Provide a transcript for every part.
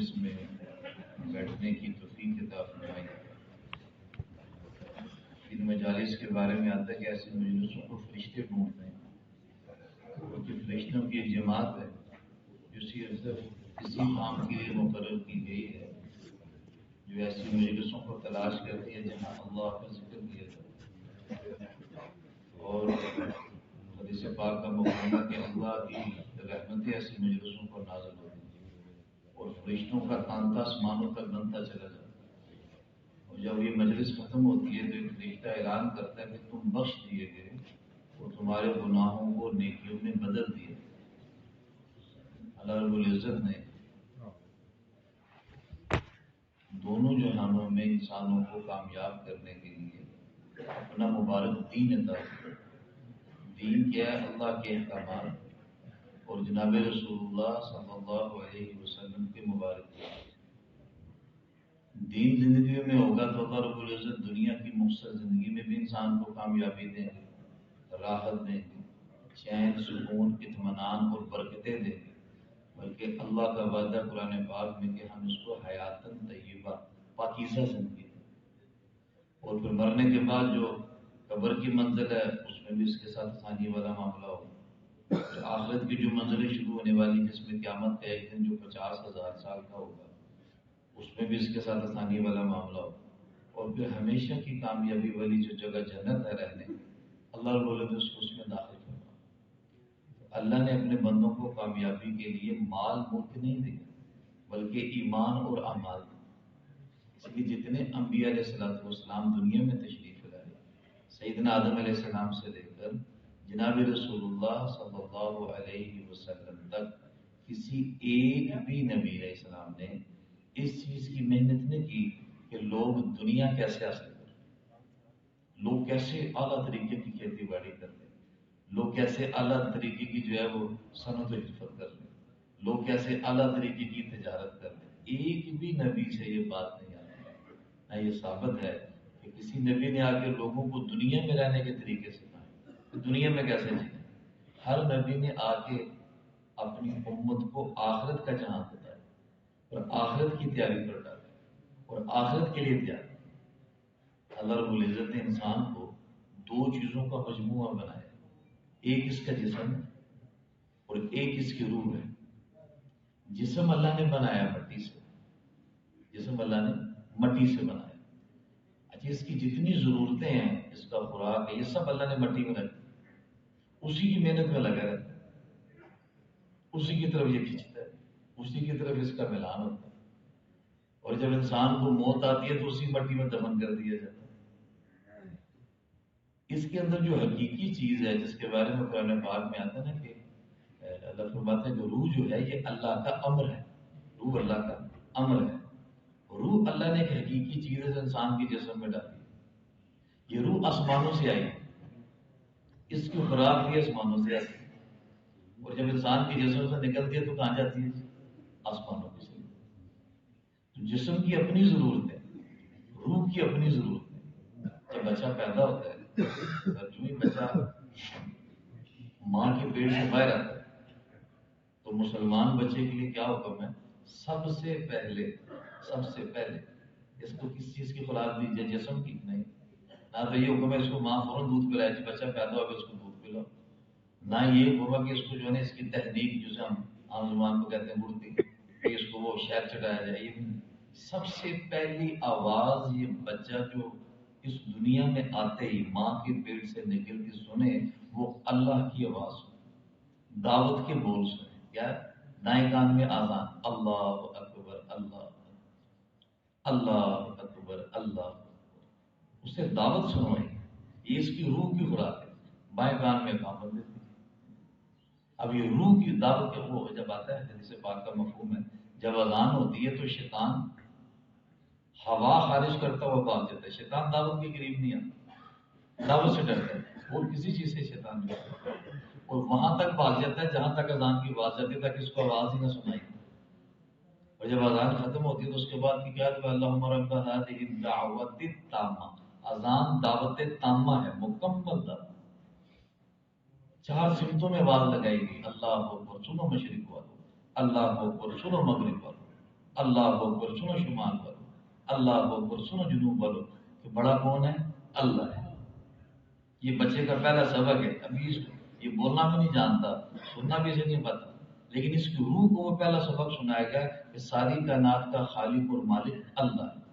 مجلس میں بیٹھنے کی توفیق عطا فرمائے۔ ان مجالس کے بارے میں آتا ہے کہ ایسی مجلسوں کو فرشتے ڈھونڈتے ہیں، کیونکہ فرشتوں کی ایک جماعت ہے جو صرف اسی کام کے لیے مقرر کی گئی ہے، جو ایسی مجلسوں کو تلاش کرتی ہے جہاں اللہ کا ذکر کیا جائے۔ اور حدیث پاک کا مفہوم ہے کہ اللہ کی رحمتیں ایسی مجلسوں پر نازل ہوتی ہیں اور فرشتوں کا تانتا آسمانوں تک بنتا چلا جاتا ہے۔ اور جب یہ مجلس ختم ہوتی ہے تو ایک فرشتہ اعلان کرتا ہے کہ تم بخش دیے گئے اور تمہارے گناہوں کو نیکیوں میں بدل دیا۔ اللہ رب العزت نے دونوں جہانوں میں انسانوں کو کامیاب کرنے کے لیے اپنا مبارک دین عطا کیا۔ دین کیا ہے؟ اللہ کے احکامات اور جناب رسول اللہ صلی اللہ علیہ وسلم کے مبارک دین زندگی میں ہوگا تو اللہ رب العزت دنیا کی مختصر زندگی میں بھی انسان کو کامیابی دیں گے، راحت دیں گے، چین، سکون، اطمینان اور برکتیں دیں گے۔ بلکہ اللہ کا وعدہ قرآن پاک میں کہ ہم اس کو حیاتاً طیبہ، پاکیزہ زندگی دیں۔ اور پھر مرنے کے بعد جو قبر کی منزل ہے اس میں بھی اس کے ساتھ آسانی والا معاملہ ہوگا۔ آخرت کی جو منزلیں شروع ہونے والی جس میں قیامت کا ایک دن جو 50,000 سال کا ہوگا اس میں بھی اس کے ساتھ آسانی والا معاملہ ہوگا۔ اور پھر ہمیشہ کی کامیابی والی جو جگہ جنت ہے رہنے، اللہ رب العزت اس کو اس میں داخل کرنا۔ اللہ نے اپنے بندوں کو کامیابی کے لیے مال ملک نہیں دیا بلکہ ایمان اور اعمال دیا۔ اس لیے جتنے انبیاء علیہ السلام دنیا میں تشریف لائے، سیدنا آدم علیہ السلام سے لے کر جناب رسول اللہ صلی اللہ علیہ وسلم تک کسی ایک بھی نبی علیہ السلام نے اس چیز کی محنت نہیں کی کہ لوگ دنیا کیسے حاصل کریں، لوگ کیسے اعلیٰ طریقے کی کھیتی باڑی کرتے ہیں، لوگ کیسے اعلیٰ طریقے کی جو ہے وہ صنعت و حرفت کر لیں، لوگ کیسے اعلیٰ طریقے کی تجارت کر لیں۔ ایک بھی نبی سے یہ بات نہیں آتی۔ نہ یہ ثابت ہے کہ کسی نبی نے آ کے لوگوں کو دنیا میں رہنے کے طریقے سکھائے، دنیا میں کیسے جینا۔ ہر نبی نے آ کے اپنی امت کو آخرت کا جہاں بتایا اور آخرت کی تیاری کر ڈالی اور آخرت کے لیے تیاری۔ اللہ رب العزت نے انسان کو دو چیزوں کا مجموعہ بنایا، ایک اس کا جسم اور ایک اس کی روح ہے۔ جسم اللہ نے بنایا مٹی سے، جسم اللہ نے مٹی سے بنایا۔ اچھا، اس کی جتنی ضرورتیں ہیں، اس کا خوراک ہے، یہ سب اللہ نے مٹی میں رکھی، اسی کی محنت میں لگا رہتا ہے، اسی کی طرف یہ کھینچتا ہے، اسی کی طرف اس کا ملان ہوتا ہے۔ اور جب انسان کو موت آتی ہے تو اسی مٹی میں دفن کر دیا جاتا ہے۔ اس کے اندر جو حقیقی چیز ہے جس کے بارے میں قرآن پاک میں آتا ہے نا کہ اللہ فرماتے ہیں کہ روح جو ہے یہ اللہ کا امر ہے، روح اللہ کا امر ہے۔ روح اللہ نے ایک حقیقی چیز ہے جو انسان کے جسم میں ڈالی۔ یہ روح آسمانوں سے آئی، اس کی خوراک بھی آسمانوں سے آتی ہے، اور جب انسان کے جسم سے نکلتی ہے تو کہاں جاتی ہے؟ آسمانوں کی طرف۔ تو جسم کی اپنی ضرورت ہے، روح کی اپنی ضرورت ہے۔ جب بچہ پیدا ہوتا ہے، جو ہی بچہ ماں کے پیٹ سے باہر آتا ہے تو مسلمان بچے کے لیے کیا حکم ہے؟ سب سے پہلے اس کو کس چیز کی خوراک دیجیے؟ جسم کی نہیں، نہ تو یہ حکم ہے اس کو ماں فوراً دودھ پلائے، بچہ پیدا ہو گیا اس کو دودھ پلاؤ، نہ یہ حکم ہے کہ اس کو جو ہے نا اس کی تحریک جسے ہم عام زبان کو کہتے ہیں مڑتی، کہ اس کو وہ شہد چٹایا جائے، یہ نہیں۔ سب سے پہلی آواز یہ بچہ جو اس دنیا میں آتے ہی ماں کے پیٹ سے نکل کے سنے وہ اللہ کی آواز سنے، دعوت کے بول سنے۔ کیا؟ دائیں کان میں آذان، اللہ اکبر، اللہ اکبر، اللہ اکبر، اسے دعوت سنوائی، یہ اس کی روح کی خوراک ہے۔ بائیں کان میں اقامت دیتی۔ اب یہ روح کی دعوت کے وہ جب آتا ہے حدیث پاک کا مفہوم ہے، جب اذان ہوتی ہے تو شیطان ہوا خارج کرتا ہوا بھاگ جاتا ہے۔ شیطان دعوت کے قریب نہیں آتا، دعوت سے ڈرتا ہے، اور کسی چیز سے شیطان نہیں ڈرتا، اور وہاں تک بھاگ جاتا ہے جہاں تک اذان کی آواز جاتی ہے تاکہ اس کو آواز ہی نہ سنائی۔ اور جب اذان ختم ہوتی ہے تو اس کے بعد کی کیا؟ اللہم رب ہذہ الدعوۃ التامہ۔ اذان دعوت تامہ ہے، مکمل دعوت، 4 سمتوں میں آواز لگائی گئی، اللہ اکبر سنو مشرق والو، اللہ اکبر سنو مغرب والو، اللہ اکبر سنو شمال والو، اللہ اکبر سنو جنوب والو، کہ بڑا کون ہے؟ اللہ ہے۔ یہ بچے کا پہلا سبق ہے، ابھی یہ بولنا بھی نہیں جانتا، سننا بھی اسے نہیں پتا، لیکن اس کی روح کو وہ پہلا سبق سنایا گیا کہ ساری کائنات کا خالق اور مالک اللہ ہے،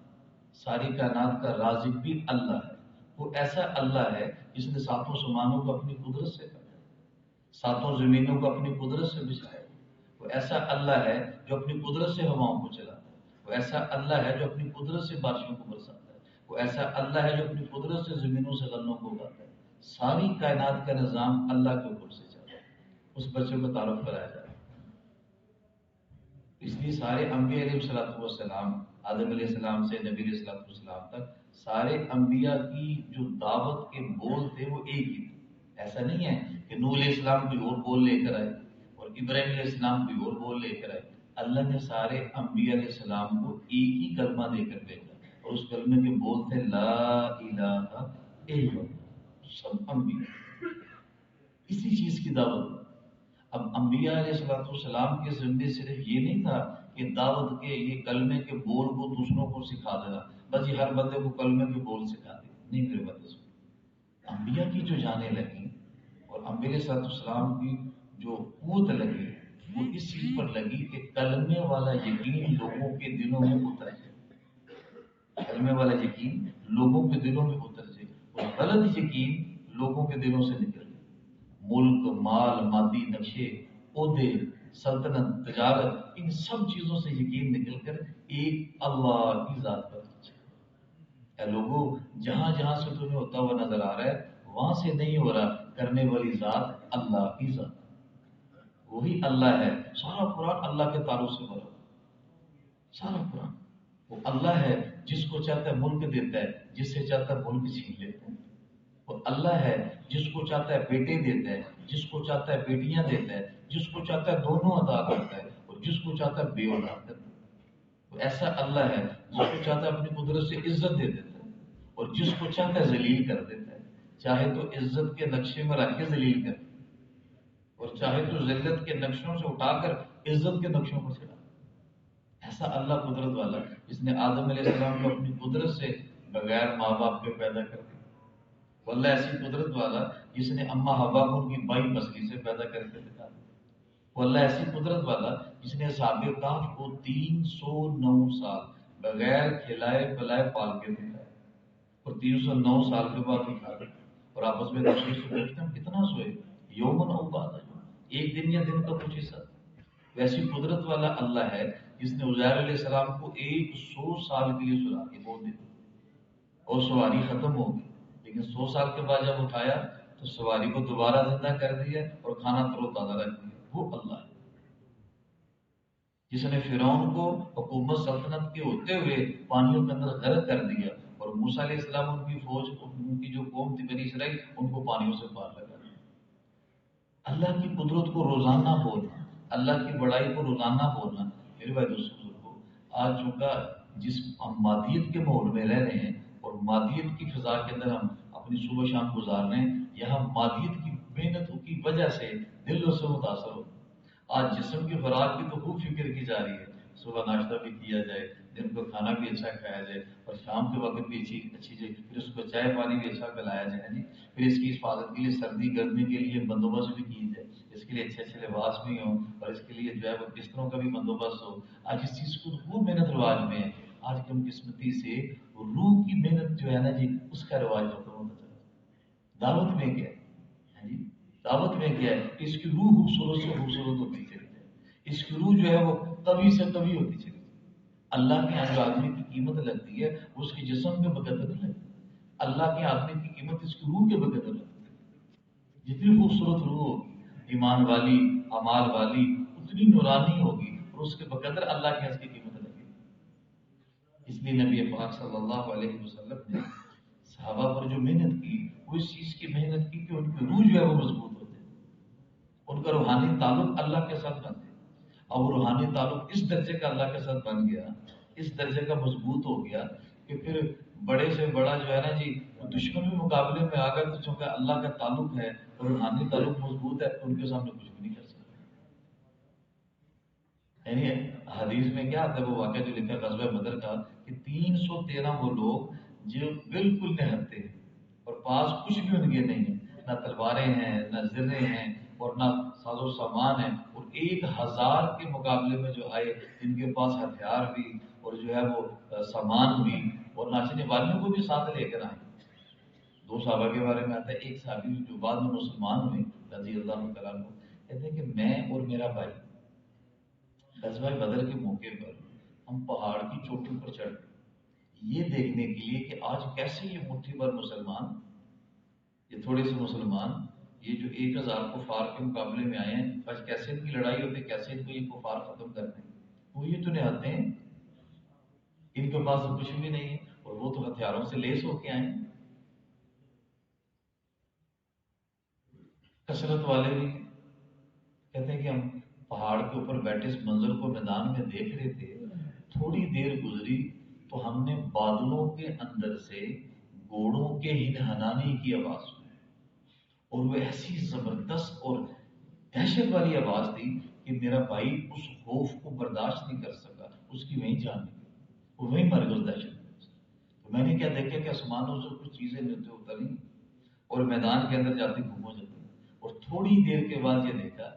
ساری کائنات کا رازق بھی اللہ ہے۔ وہ ایسا اللہ ہے جس نے ساتوں سمانوں کو اپنی قدرت سے بنایا، ساتوں زمینوں کو اپنی قدرت سے بچھایا۔ وہ ایسا اللہ ہے جو اپنی قدرت سے ہواؤں کو چلاتا ہے، وہ ایسا اللہ ہے جو اپنی قدرت سے بارشوں کو برساتا ہے، وہ ایسا اللہ ہے جو اپنی قدرت سے زمینوں سے غلوں کو اگاتا ہے۔ ساری کائنات کا نظام اللہ کے حکم سے چل رہا ہے، اس بچے کو تعارف کرایا جا رہا ہے۔ اس لیے سارے انبیاء علیہ الصلوۃ والسلام، آدم علیہ السلام سے نبی علیہ الصلوۃ والسلام تک، سارے انبیاء کی جو دعوت کے بول تھے وہ ایک ہی تھے۔ ایسا نہیں ہے کہ نوح علیہ السلام کوئی اور بول لے کر آئے اور ابراہیم علیہ السلام کوئی اور بول لے کر آئے۔ اللہ نے سارے انبیاء علیہ السلام کو ایک ہی کلمہ دے کر بھیجا، اور اس کلمے کے بول تھے لا الہ الا اللہ۔ سب انبیاء اسی چیز کی دعوت۔ اب انبیاء علیہ الصلوۃ والسلام کے ذمے صرف یہ نہیں تھا کہ دعوت کے یہ کلمے کے بول کو دوسروں کو سکھا دینا، بس یہ ہر بندے کو کلمے کے بول سکھا دے، نہیں میرے بندے سن۔ انبیاء کی جو جانیں لگیں اور انبیاء علیہ الصلوۃ والسلام کی جو قوت لگی، وہ اس چیز پر لگی کہ کلمے والا یقین لوگوں کے دلوں میں اتر جائے، کلمے والا یقین لوگوں کے دلوں میں اتر جائے، اور غلط یقین لوگوں کے دلوں سے نکل جائے۔ ملک، مال، مادی نقشے، عہدے، سلطنت، تجارت، ان سب چیزوں سے یقین نکل کر ایک اللہ کی ذات پر اے لوگوں، جہاں جہاں سے تمہیں ہوتا ہوا نظر آ رہا ہے وہاں سے نہیں ہو رہا، کرنے والی ذات اللہ کی ذات، وہی اللہ ہے۔ سارا قرآن اللہ کے تعلق سے بھرا، سارا قرآن۔ وہ اللہ ہے جس کو چاہتا ہے ملک دیتا ہے، جس سے چاہتا ہے ملک چھین لیتا ہے۔ وہ اللہ ہے جس کو چاہتا ہے بیٹے دیتا ہے، جس کو چاہتا ہے بیٹیاں دیتا ہے، جس کو چاہتا ہے دونوں عطا کرتا ہے، اور جس کو چاہتا ہے بے اولاد کرتا ہے۔ وہ ایسا اللہ ہے جس کو چاہتا ہے اپنی قدرت سے عزت دے دیتا ہے، اور جس کو چاہتا ہے ذلیل کر دیتا ہے، چاہے تو عزت کے نقشے میں رکھ کے ذلیل کر، اور چاہے تو ذلت کے نقشوں سے اٹھا کر عزت کے نقشوں پر چڑھا۔ ایسا اللہ قدرت والا جس نے آدم علیہ السلام کو اپنی قدرت سے بغیر ماں باپ کے پیدا کر دیا، وہ اللہ ایسی قدرت والا جس نے اما حوا کو ان کی بائی پسلی سے پیدا کر کے دکھا دیا، وہ اللہ ایسی قدرت والا جس نے اصحاب کہف کو 309 سال بغیر کھلائے پلائے پال کے دکھایا، اور 309 سال کے بعد اٹھا دیا، اور آپس میں دوسرے سے پوچھتے ہم کتنا سوئے، یومن او بعد یوم، ایک دن یا دن کا کچھ حصہ۔ ویسی قدرت والا اللہ ہے جس نے عزیر علیہ السلام کو 100 سال کے لیے سلا کے بول دیا، اور سواری ختم ہو گئی، لیکن 100 سال کے بعد جب اٹھایا تو سواری کو دوبارہ زندہ کر دیا اور کھانا ترو تازہ رکھ دیا۔ وہ اللہ ہے جس نے فرعون کو حکومت سلطنت کے ہوتے ہوئے پانیوں کے اندر غرق کر دیا، اور موسیٰ علیہ السلام ان کی فوج، ان کی جو قوم تھی بنی اسرائیل، ان کو پانیوں سے پار لگا دیا۔ اللہ کی قدرت کو روزانہ بولنا، اللہ کی بڑائی کو روزانہ بولنا۔ میرے بھائی دوستوں کو آج چونکہ جس ہم مادیت کے ماحول میں رہ رہے ہیں اور مادیت کی فضا کے اندر ہم اپنی صبح شام گزار رہے ہیں، یہاں مادیت کی محنتوں کی وجہ سے دل سے متاثر ہوتا ہے۔ آج جسم کی خوراک کی تو خوب فکر کی جا رہی ہے، صبح ناشتہ بھی کیا جائے، دن کو کھانا بھی اچھا کھایا جائے، اور شام کے وقت بھی اچھی جائے، پھر اس کو چائے پانی بھی اچھا پلایا جائے، پھر اس کی حفاظت کے لیے سردی گرمی کے لیے بندوبست بھی کی جائے، اس کے لیے اچھے اچھے لباس بھی ہوں، اور اس کے لیے جو ہے وہ بستروں کا بھی بندوبست ہو۔ آج اس چیز کو خوب محنت رواج میں ہے، آج کم قسمتی سے روح کی محنت جو ہے نا جی، اس کا رواج ختم ہوتا چلا جائے۔ دعوت میں کیا ہے جی؟ دعوت میں کیا ہے کہ اس کی روح خوبصورت سے خوبصورت ہوتی چلی جائے، اس کی روح جو ہے وہ کبھی سے کبھی ہوتی چلی جائے۔ اللہ کے یہاں جو آدمی کی قیمت لگتی ہے وہ اس کے جسم کے بقدر نہیں لگتی، اللہ کے آدمی کی قیمت اس کی روح کے بقدر لگتی ہے۔ جتنی خوبصورت روح ہوگی، ایمان والی، اعمال والی، اتنی نورانی ہوگی، اور اس کے بقدر اللہ کے یہاں اس کی قیمت لگے گی۔ اس لیے نبی پاک صلی اللہ علیہ وسلم نے صحابہ پر جو محنت کی، وہ اس چیز کی محنت کی کہ ان کی روح جو ہے وہ مضبوط ہوتے، ان کا روحانی تعلق اللہ کے ساتھ بن گیا، اور وہ روحانی تعلق اس درجے کا اللہ کے ساتھ بن گیا، اس درجے کا مضبوط ہو گیا کہ پھر بڑے سے بڑا جو ہے نا جی دشمن بھی مقابلے میں آ گئے تو چونکہ اللہ کا تعلق ہے اور روحانی تعلق مضبوط ہے تو ان کے سامنے کچھ بھی نہیں کر سکتا۔ یعنی حدیث میں کیا آتا ہے وہ واقعہ جو لکھا غزوہ بدر کا کہ 313 وہ لوگ جو بالکل نہتے ہیں اور پاس کچھ بھی ان کے نہیں ہے، نہ تلواریں ہیں نہ زریں ہیں اور نہ ساز و سامان ہے، اور 1000 کے مقابلے میں جو آئے جن کے پاس ہتھیار بھی اور جو ہے وہ سامان بھی اور ناچنے والیوں کو بھی ساتھ لے کر آئے۔ دو صحابہ کے بارے میں آتا ہے، ایک صحابی جو بعد میں مسلمان ہوئے رضی اللہ تعالیٰ عنہ، کہتے ہیں کہ میں اور میرا بھائی غزوہ بدر کے موقع پر ہم پہاڑ کی چوٹی پر چڑھ گئے یہ دیکھنے کے لیے کہ آج کیسے یہ مٹھی بھر مسلمان، یہ تھوڑے سے مسلمان، یہ جو 1000 کفار کے مقابلے میں آئے ہیں، آج کیسے ان کی لڑائی ہوتی ہے، کیسے ان کو یہ کفار ختم کرتے ہیں۔ وہ یہ تو نہاتے ہیں، ان کے پاس تو کچھ بھی نہیں ہے اور وہ تو ہتھیاروں سے لیس ہو کے آئے ہیں، کثرت والے بھی ہیں۔ کہتے ہیں کہ ہم پہاڑ کے اوپر بیٹھے اس منظر کو میدان میں دیکھ رہے تھے، تھوڑی دیر گزری تو ہم نے بادلوں کے اندر سے گھوڑوں کے ہنہنانے کی آواز سنی، اور وہ ایسی زبردست اور دہشت والی آواز تھی کہ میرا بھائی اس خوف کو برداشت نہیں کر سکا، اس کی وہیں جان نکلی، وہ وہیں مر گیا اس دہشت میں۔ تو میں نے کیا دیکھا کہ آسمانوں سے کچھ چیزیں نیچے اتری اور میدان کے اندر جاتی گم ہو جاتی، اور تھوڑی دیر کے بعد یہ دیکھا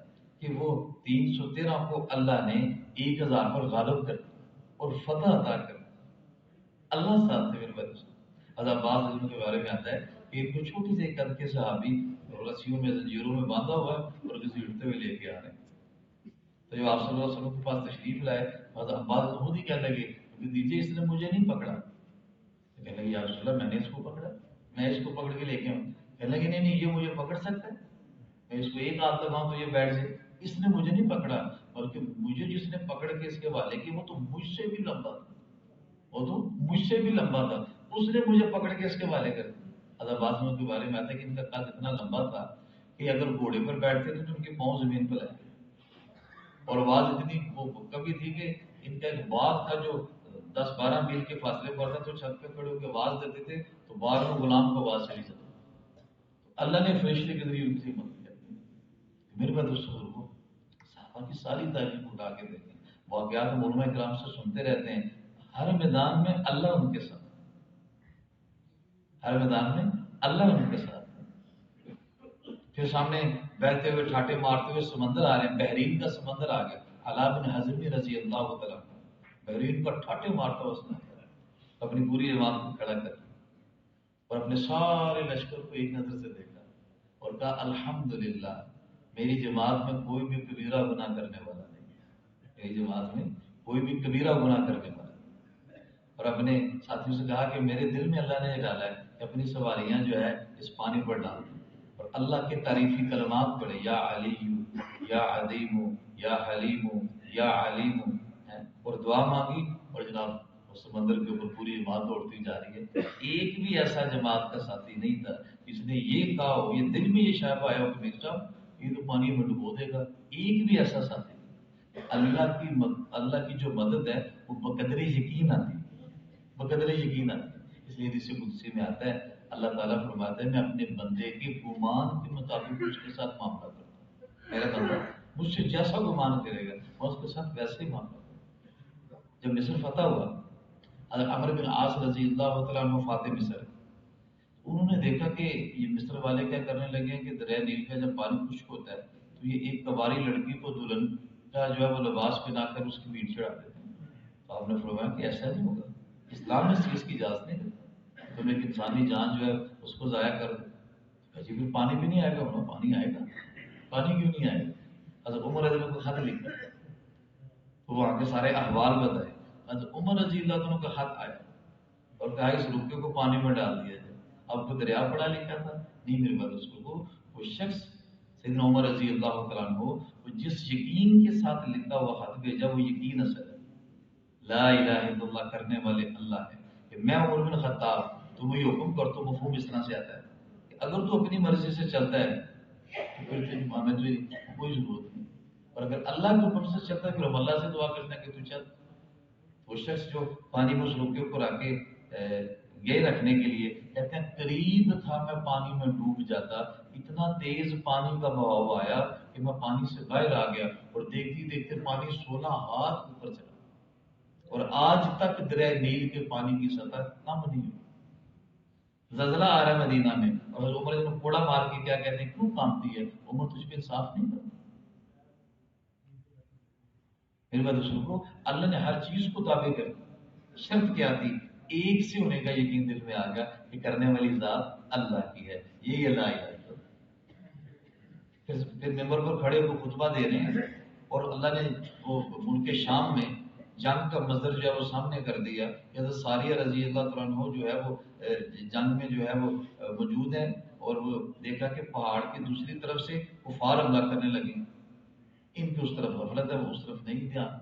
کہ وہ 313 کو اللہ نے 1000 پر غالب کر دیا اور فتح عطا کر دی۔ اللہ ساتھ تھے میرے بھائی۔ حضرت عباس رضی اللہ عنہ کے بارے میں آتا ہے کہ ایک کوئی چھوٹی سی قد کے صحابی رسیوں میں زنجیروں میں باندھا ہوا ہے اور گھسیٹتے ہوئے لے کے آ رہے ہیں۔ تو جب آپ صلی اللہ علیہ وسلم کے پاس تشریف لائے، حضرت عباس خود ہی کہنے لگے کہ دیجیے اس نے مجھے نہیں پکڑا۔ تو کہنے لگے یا رسول اللہ میں نے اس کو پکڑا، میں اس کو پکڑ کے لے کے آؤں۔ کہنے لگے نہیں نہیں یہ مجھے پکڑ سکتا ہے، میں اس کو ایک ہاتھ لگاؤں تو یہ بیٹھ جائے، اس نے مجھے نہیں پکڑا، بلکہ مجھے جس نے پکڑ کے اس کے حوالے کیا وہ تو مجھ سے بھی لمبا تھا، وہ تو مجھ سے بھی لمبا تھا، اس نے مجھے پکڑ کے اس کے حوالے کر دیا۔ حضرت عباس کے بارے میں آتا ہے کہ ان کا قد اتنا لمبا تھا کہ اگر گھوڑے پر بیٹھتے تھے تو ان کے پاؤں زمین پر لگتے، اور آواز اتنی وہ کبھی تھی کہ ان کا ایک بات تھا جو 10-12 میل کے فاصلے پر تھا، تو چھت پہ کھڑے ہو کے آواز دیتے تھے تو باہر میں غلام کو آواز چلی جاتی۔ اللہ نے فرشتے کے ذریعے ان کی مدد کر دی۔ میرے بات دوستوں کو صحابہ کی ساری تعریف اٹھا کے دیکھیں، واقعات ہم علماء کرام سے سنتے رہتے ہیں، ہر میدان میں اللہ ان کے ساتھ، ہر میدان میں اللہ ان کے ساتھ۔ پھر سامنے بہتے ہوئے ٹھاٹے مارتے ہوئے سمندر آ رہے ہیں، بحرین کا سمندر آ گیا، حلا بن حزم رضی اللہ تعالیٰ بحرین پر ٹھاٹے مارتا ہوا سمندر اپنی پوری جماعت کو کھڑا کر اور اپنے سارے لشکر کو ایک نظر سے دیکھا اور کہا الحمدللہ میری جماعت میں کوئی بھی کبیرہ گناہ کرنے والا نہیں ہے، میری جماعت میں کوئی بھی کبیرہ گناہ کرنے والا نہیں۔ اور اپنے ساتھیوں سے کہا کہ میرے دل میں اللہ نے یہ ڈالا ہے کہ اپنی سواریاں جو ہے اس پانی پر ڈال دیں اور اللہ کے تعریفی کلمات پڑھے، یا علی یا عظیم یا حلیم یا علیم، اور دعا مانگی، اور جناب سمندر کے اوپر پوری جماعت دوڑتی جا رہی ہے۔ ایک بھی ایسا جماعت کا ساتھی نہیں تھا جس نے یہ کہا ہو، یہ دل میں یہ شاپ آیا ہو کہ میرے صاحب یہ تو پانی میں ڈبو دے گا، ایک بھی ایسا ساتھی نہیں۔ اللہ کی جو مدد ہے وہ بقدر یقین آتی ہے، بقدر یقین آتی ہے۔ اس لیے حدیث قدسی میں آتا ہے اللہ تعالیٰ فرماتا ہے میں اپنے بندے کے گمان کے مطابق اس کے ساتھ معاملہ کرتا ہوں، میرا بندہ مجھ سے جیسا گمان کرے گا میں اس کے ساتھ ویسے ہی معاملہ کرتا ہوں۔ جب مصر فتح ہوا، حضرت عمرو بن عاص رضی اللہ تعالیٰ عنہ فاتح مصر، انہوں نے دیکھا کہ یہ مصر والے کیا کرنے لگے کہ دریا نیل کا جب پانی خشک ہوتا ہے تو یہ ایک کواری لڑکی کو دلہن کا جو ہے وہ لباس پہنا کر اس کی میٹ چڑھاتے تھے۔ تو آپ نے فرمایا کہ ایسا نہیں ہوگا، اسلام اس چیز کی اجازت نہیں دیتا، تم ایک انسانی جان جو ہے اس کو ضائع کر دو، جی پھر پانی بھی نہیں آئے گا، انہوں پانی آئے گا، پانی کیوں نہیں آئے گا؟ حضرت عمر رضی اللہ کو خط لکھا تو وہاں کے سارے احوال بتائے، حضرت عمر رضی اللہ عنہ کا خط آیا اور کہا اس رکے کو پانی میں ڈال دیا جائے۔ اب کو دریا پڑا لکھا تھا نہیں میرے بات، اس کو وہ شخص سیدنا عمر رضی اللہ تعالیٰ عنہ وہ جس یقین کے ساتھ لکھا ہوا خط بھیجا وہ یقین اصل ہے، لا الہ الا اللہ کرنے والے اللہ ہے کہ میں عمر بن خطاب تو وہی حکم کر تو مفہوم اس طرح سے آتا ہے کہ اگر تو اپنی مرضی سے چلتا ہے تو پھر ہمیں تو کوئی ضرورت نہیں، اور اگر اللہ کے حکم سے چلتا ہے پھر ہم اللہ سے دعا کرتے ہیں کہ تو چل۔ وہ شخص جو پانی میں اس روکے پر آ کے یہ رکھنے کے لیے کہتے ہیں قریب تھا میں پانی میں ڈوب جاتا، اتنا تیز پانی کا بہاؤ آیا کہ میں پانی سے باہر آ گیا اور دیکھتے دیکھتے پانی 16 ہاتھ اوپر چلا اور آج تک دریائے نیل کے پانی کی سطح کم نہیں ہوئی۔ زلزلہ آ رہا ہے مدینہ میں اور عمر نے کوڑا مار کے کیا کہتے ہیں کیوں کانپتی ہے؟ عمر تجھ پہ انصاف نہیں کرتا؟ میرے بات سن کو اللہ نے ہر چیز کو تابع کر دیا، شرط کیا تھی؟ ایک سے ہونے کا یقین دل میں آ گیا کہ کرنے والی ذات اللہ کی ہے، یہی اللہ ہے۔ پھر ممبر پر کھڑے ہو کے خطبہ دے رہے ہیں اور اللہ نے وہ ملک شام میں جنگ کا منظر جو ہے وہ سامنے کر دیا کہ حضرت ساریہ رضی اللہ تعالیٰ عنہ جو ہے وہ جنگ میں جو ہے وہ موجود ہیں اور وہ دیکھا کہ پہاڑ کی دوسری طرف سے کفار حملہ کرنے لگے، ان کی اس طرف غفلت ہے، وہ اس طرف نہیں دھیان۔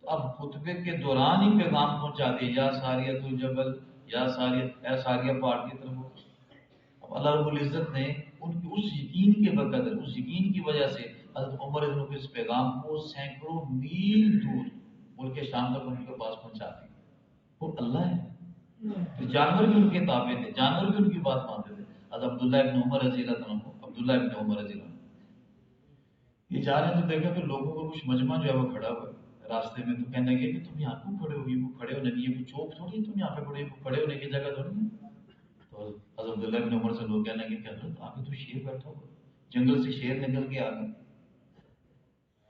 تو اب خطبے کے دوران ہی پیغام پہنچا دیا، یا ساریہ تو جبل، یا ساریہ اے ساریہ پہاڑ کی طرف ہو۔ اب اللہ رب العزت نے ان کی اس یقین کے بقدر، اس یقین کی وجہ سے حضرت عمر بن کو اس پیغام کو سینکڑوں میل دور ملک شام تک ان کے پاس پہنچا دی۔ وہ اللہ ہے۔ پھر جانور بھی ان کے تابع تھے، جانور بھی ان کی بات مانتے تھے۔ حضرت عبداللہ ابن عمر رضی اللہ عنہ، عبداللہ ابن عمر رضی اللہ عنہ یہ جا رہے ہیں تو دیکھا کہ لوگوں کا کچھ مجمع جو ہے وہ کھڑا ہوا ہے راستے میں، تو کہنے لگے کہ تم یہاں کیوں کھڑے ہو؟ یہ کھڑے ہونے کی یہ کوئی چوک تھوڑی ہے، تم یہاں پہ کھڑے ہونے کی جگہ تھوڑی ہے۔ تو حضرت عبداللہ ابن عمر سے لوگ کہنے لگے کہ حضرت آگے تو شیر بیٹھا ہوا، جنگل سے شیر نکل کے آ گئے،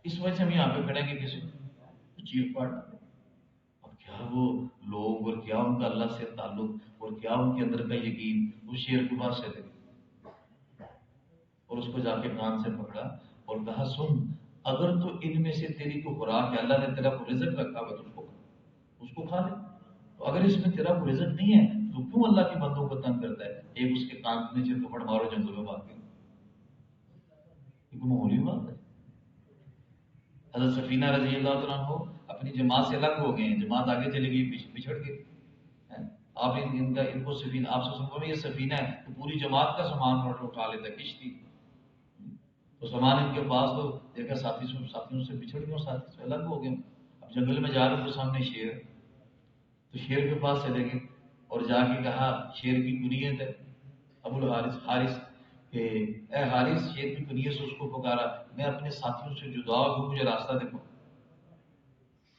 اس وجہ سے ہم یہاں پہ کھڑے ہیں کہ کسی کو چیخ پاڑ نہ دے۔ اب کیا وہ لوگ اور کیا ان کا اللہ سے تعلق اور کیا ان کے اندر کا یقین اس شیر کے پاس سے تھے، اور اس کو جا کے کان سے پکڑا اور کہا سن، اگر تو ان میں سے تیری کو خوراک ہے، اللہ نے تیرا کو رزق رکھا ہوا تو اس کو کھا لے، تو اگر اس میں تیرا کو رزق نہیں ہے تو کیوں اللہ کے بندوں کو تنگ کرتا ہے؟ ایک اس کے کان کے نیچے تھپڑ مارو، جنگل میں بھاگ گئے۔ یہ کوئی معمولی بات ہے؟ حضرت سفینہ رضی اللہ تعالیٰ عنہ اپنی جماعت سے الگ ہو گئے ہیں، جماعت آگے چلے گئی، پچھڑ گئے۔ آپ ان کو سفینہ، آپ سے سنو یہ سفینہ ہے تو پوری جماعت کا سامان اٹھا لیتا ہے، کشتی تو سامان ان کے پاس، تو دیکھا ساتھیوں سے بچھڑ گئے، ساتھی سے الگ ہو گئے۔ اب جنگل میں جا رہے تو سامنے شیر، تو شیر کے پاس چلے گئے اور جا کے کہا، شیر کی کنیت ہے ابو الحارث، حارث، کہ اے حارث، شیر کی کنیت سے اس کو پکارا، میں اپنے ساتھیوں سے جدا ہوں، مجھے راستہ دیکھو۔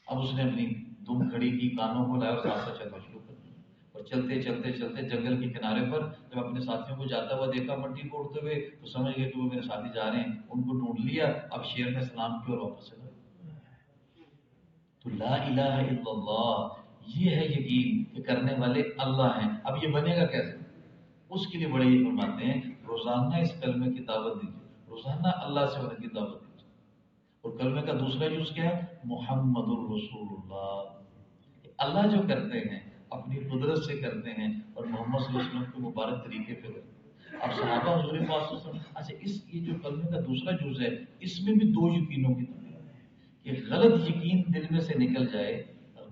اب اس نے اپنی دم کھڑی کی، کانوں کو لایا اور راستہ چلنا شروع کر دیا، اور چلتے چلتے چلتے جنگل کے کنارے پر جب اپنے ساتھیوں کو جاتا ہوا دیکھا مٹی کو اڑتے ہوئے، تو سمجھ گئے کہ وہ میرے ساتھی جا رہے ہیں، ان کو ڈھونڈ لیا۔ اب شیر نے سلام کیا اور واپس چلا۔ تو لا الہ الا اللہ، یہ ہے یقین کہ کرنے والے اللہ ہیں۔ اب یہ بنے گا کیسے؟ اس کے لیے بڑے یہ فرماتے ہیں روزانہ اس کلمے کی دعوت دیجیے، روزانہ اللہ سے ہونے کی دعوت دیجیے۔ اور کلمے کا دوسرا جز کیا ہے؟ محمد الرسول اللہ۔ اللہ جو کرتے ہیں اپنی قدرت سے کرتے ہیں اور محمد صلی اللہ علیہ وسلم کے مبارک طریقے پہ کرتے ہیں۔ اب صحابہ حضور پاک صلی اللہ علیہ وسلم، اچھا یہ جو کلمے کا دوسرا جز ہے اس میں بھی دو یقینوں کی تبدیلی ہے کہ غلط یقین دل میں سے نکل جائے،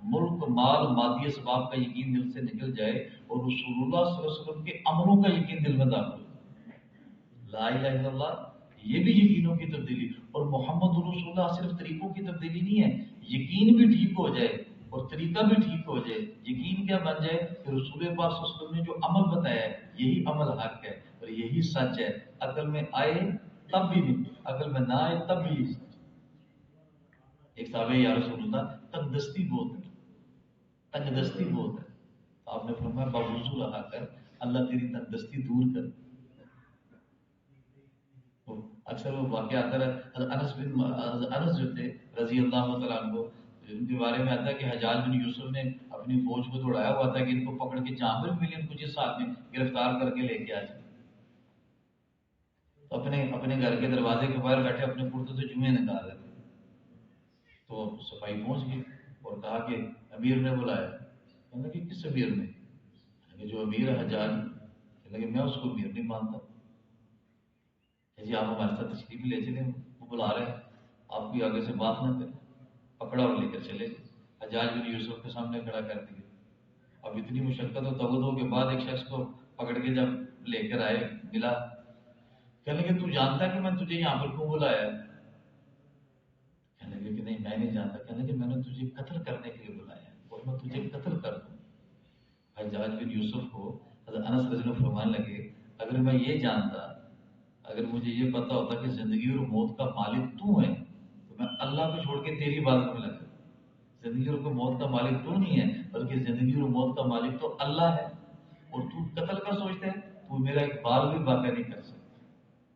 ملک مال مادی اسباب کا یقین دل سے نکل جائے اور رسول اللہ صلی اللہ علیہ وسلم کے عملوں کا یقین دل میں داخل ہو جائے۔ لا الہ الا اللہ، یہ بھی یقینوں کی تبدیلی، اور محمد رسول اللہ صرف طریقوں کی تبدیلی نہیں ہے، یقین بھی ٹھیک ہو جائے اور طریقہ بھی ٹھیک ہو جائے۔ یقین کیا بن جائے کہ رسول پاک صلی اللہ علیہ وسلم نے جو عمل بتایا ہے یہی عمل حق ہے اور یہی سچ ہے، عقل میں آئے تب بھی نہیں، عقل میں نہ آئے تب بھی یہی سچ۔ ایک صحابہ یا رسول اللہ تنگ دستی بہت ہے، تنگ دستی بہت ہے، تو آپ نے فرمایا باوضو رہا کر، اللہ تیری تنگ دستی دور کر۔ اکثر وہ واقعہ آتا ہے، انس جو تھے رضی اللہ تعالیٰ عنہ، ان کے بارے میں آتا ہے کہ حجاج بن یوسف نے اپنی فوج کو دوڑایا ہوا تھا کہ ان کو پکڑ کے جہاں پر ملے ان کو جس ساتھ میں گرفتار کر کے لے کے آ جائے۔ تو اپنے گھر کے دروازے کے باہر بیٹھے اپنے کرتے سے جوئیں نکال رہے تھے، تو صفائی پہنچ گئی اور کہا کہ امیر نے بلایا۔ کہنے لگے کس امیر نے؟ کہ جو امیر ہے حجاج۔ کہنے لگے میں اس کو امیر نہیں مانتا۔ جی آپ ہمارے ساتھ تشریف لے چلیں، وہ بلا رہے ہیں، آپ بھی آگے سے بات نہ کریں۔ پکڑا اور لے کر چلے، حجاج بن یوسف کے سامنے کھڑا کر دیا۔ اب اتنی مشقت و تودوں کے بعد ایک شخص کو پکڑ کے جب لے کر آئے، ملا، کہنے لگے تو جانتا ہے کہ میں تجھے یہاں پر کیوں بلایا؟ کہنے لگے کہ نہیں میں نہیں جانتا۔ کہنے لگے میں نے تجھے قتل کرنے کے لیے بلایا اور میں تجھے قتل کر دوں۔ حجاج بن یوسف کو حضرت انس رضی اللہ عنہ فرمانے لگے اگر میں یہ جانتا، اگر مجھے یہ پتا ہوتا کہ زندگی اور موت کا مالک تو ہے تو میں اللہ کو چھوڑ کے تیری عبادت میں لگا۔ زندگی اور موت کا مالک تو نہیں ہے، بلکہ زندگی اور موت کا مالک تو اللہ ہے، اور تو قتل کا سوچتا ہے، تو میرا ایک بال بھی باقی نہیں کر سکتا۔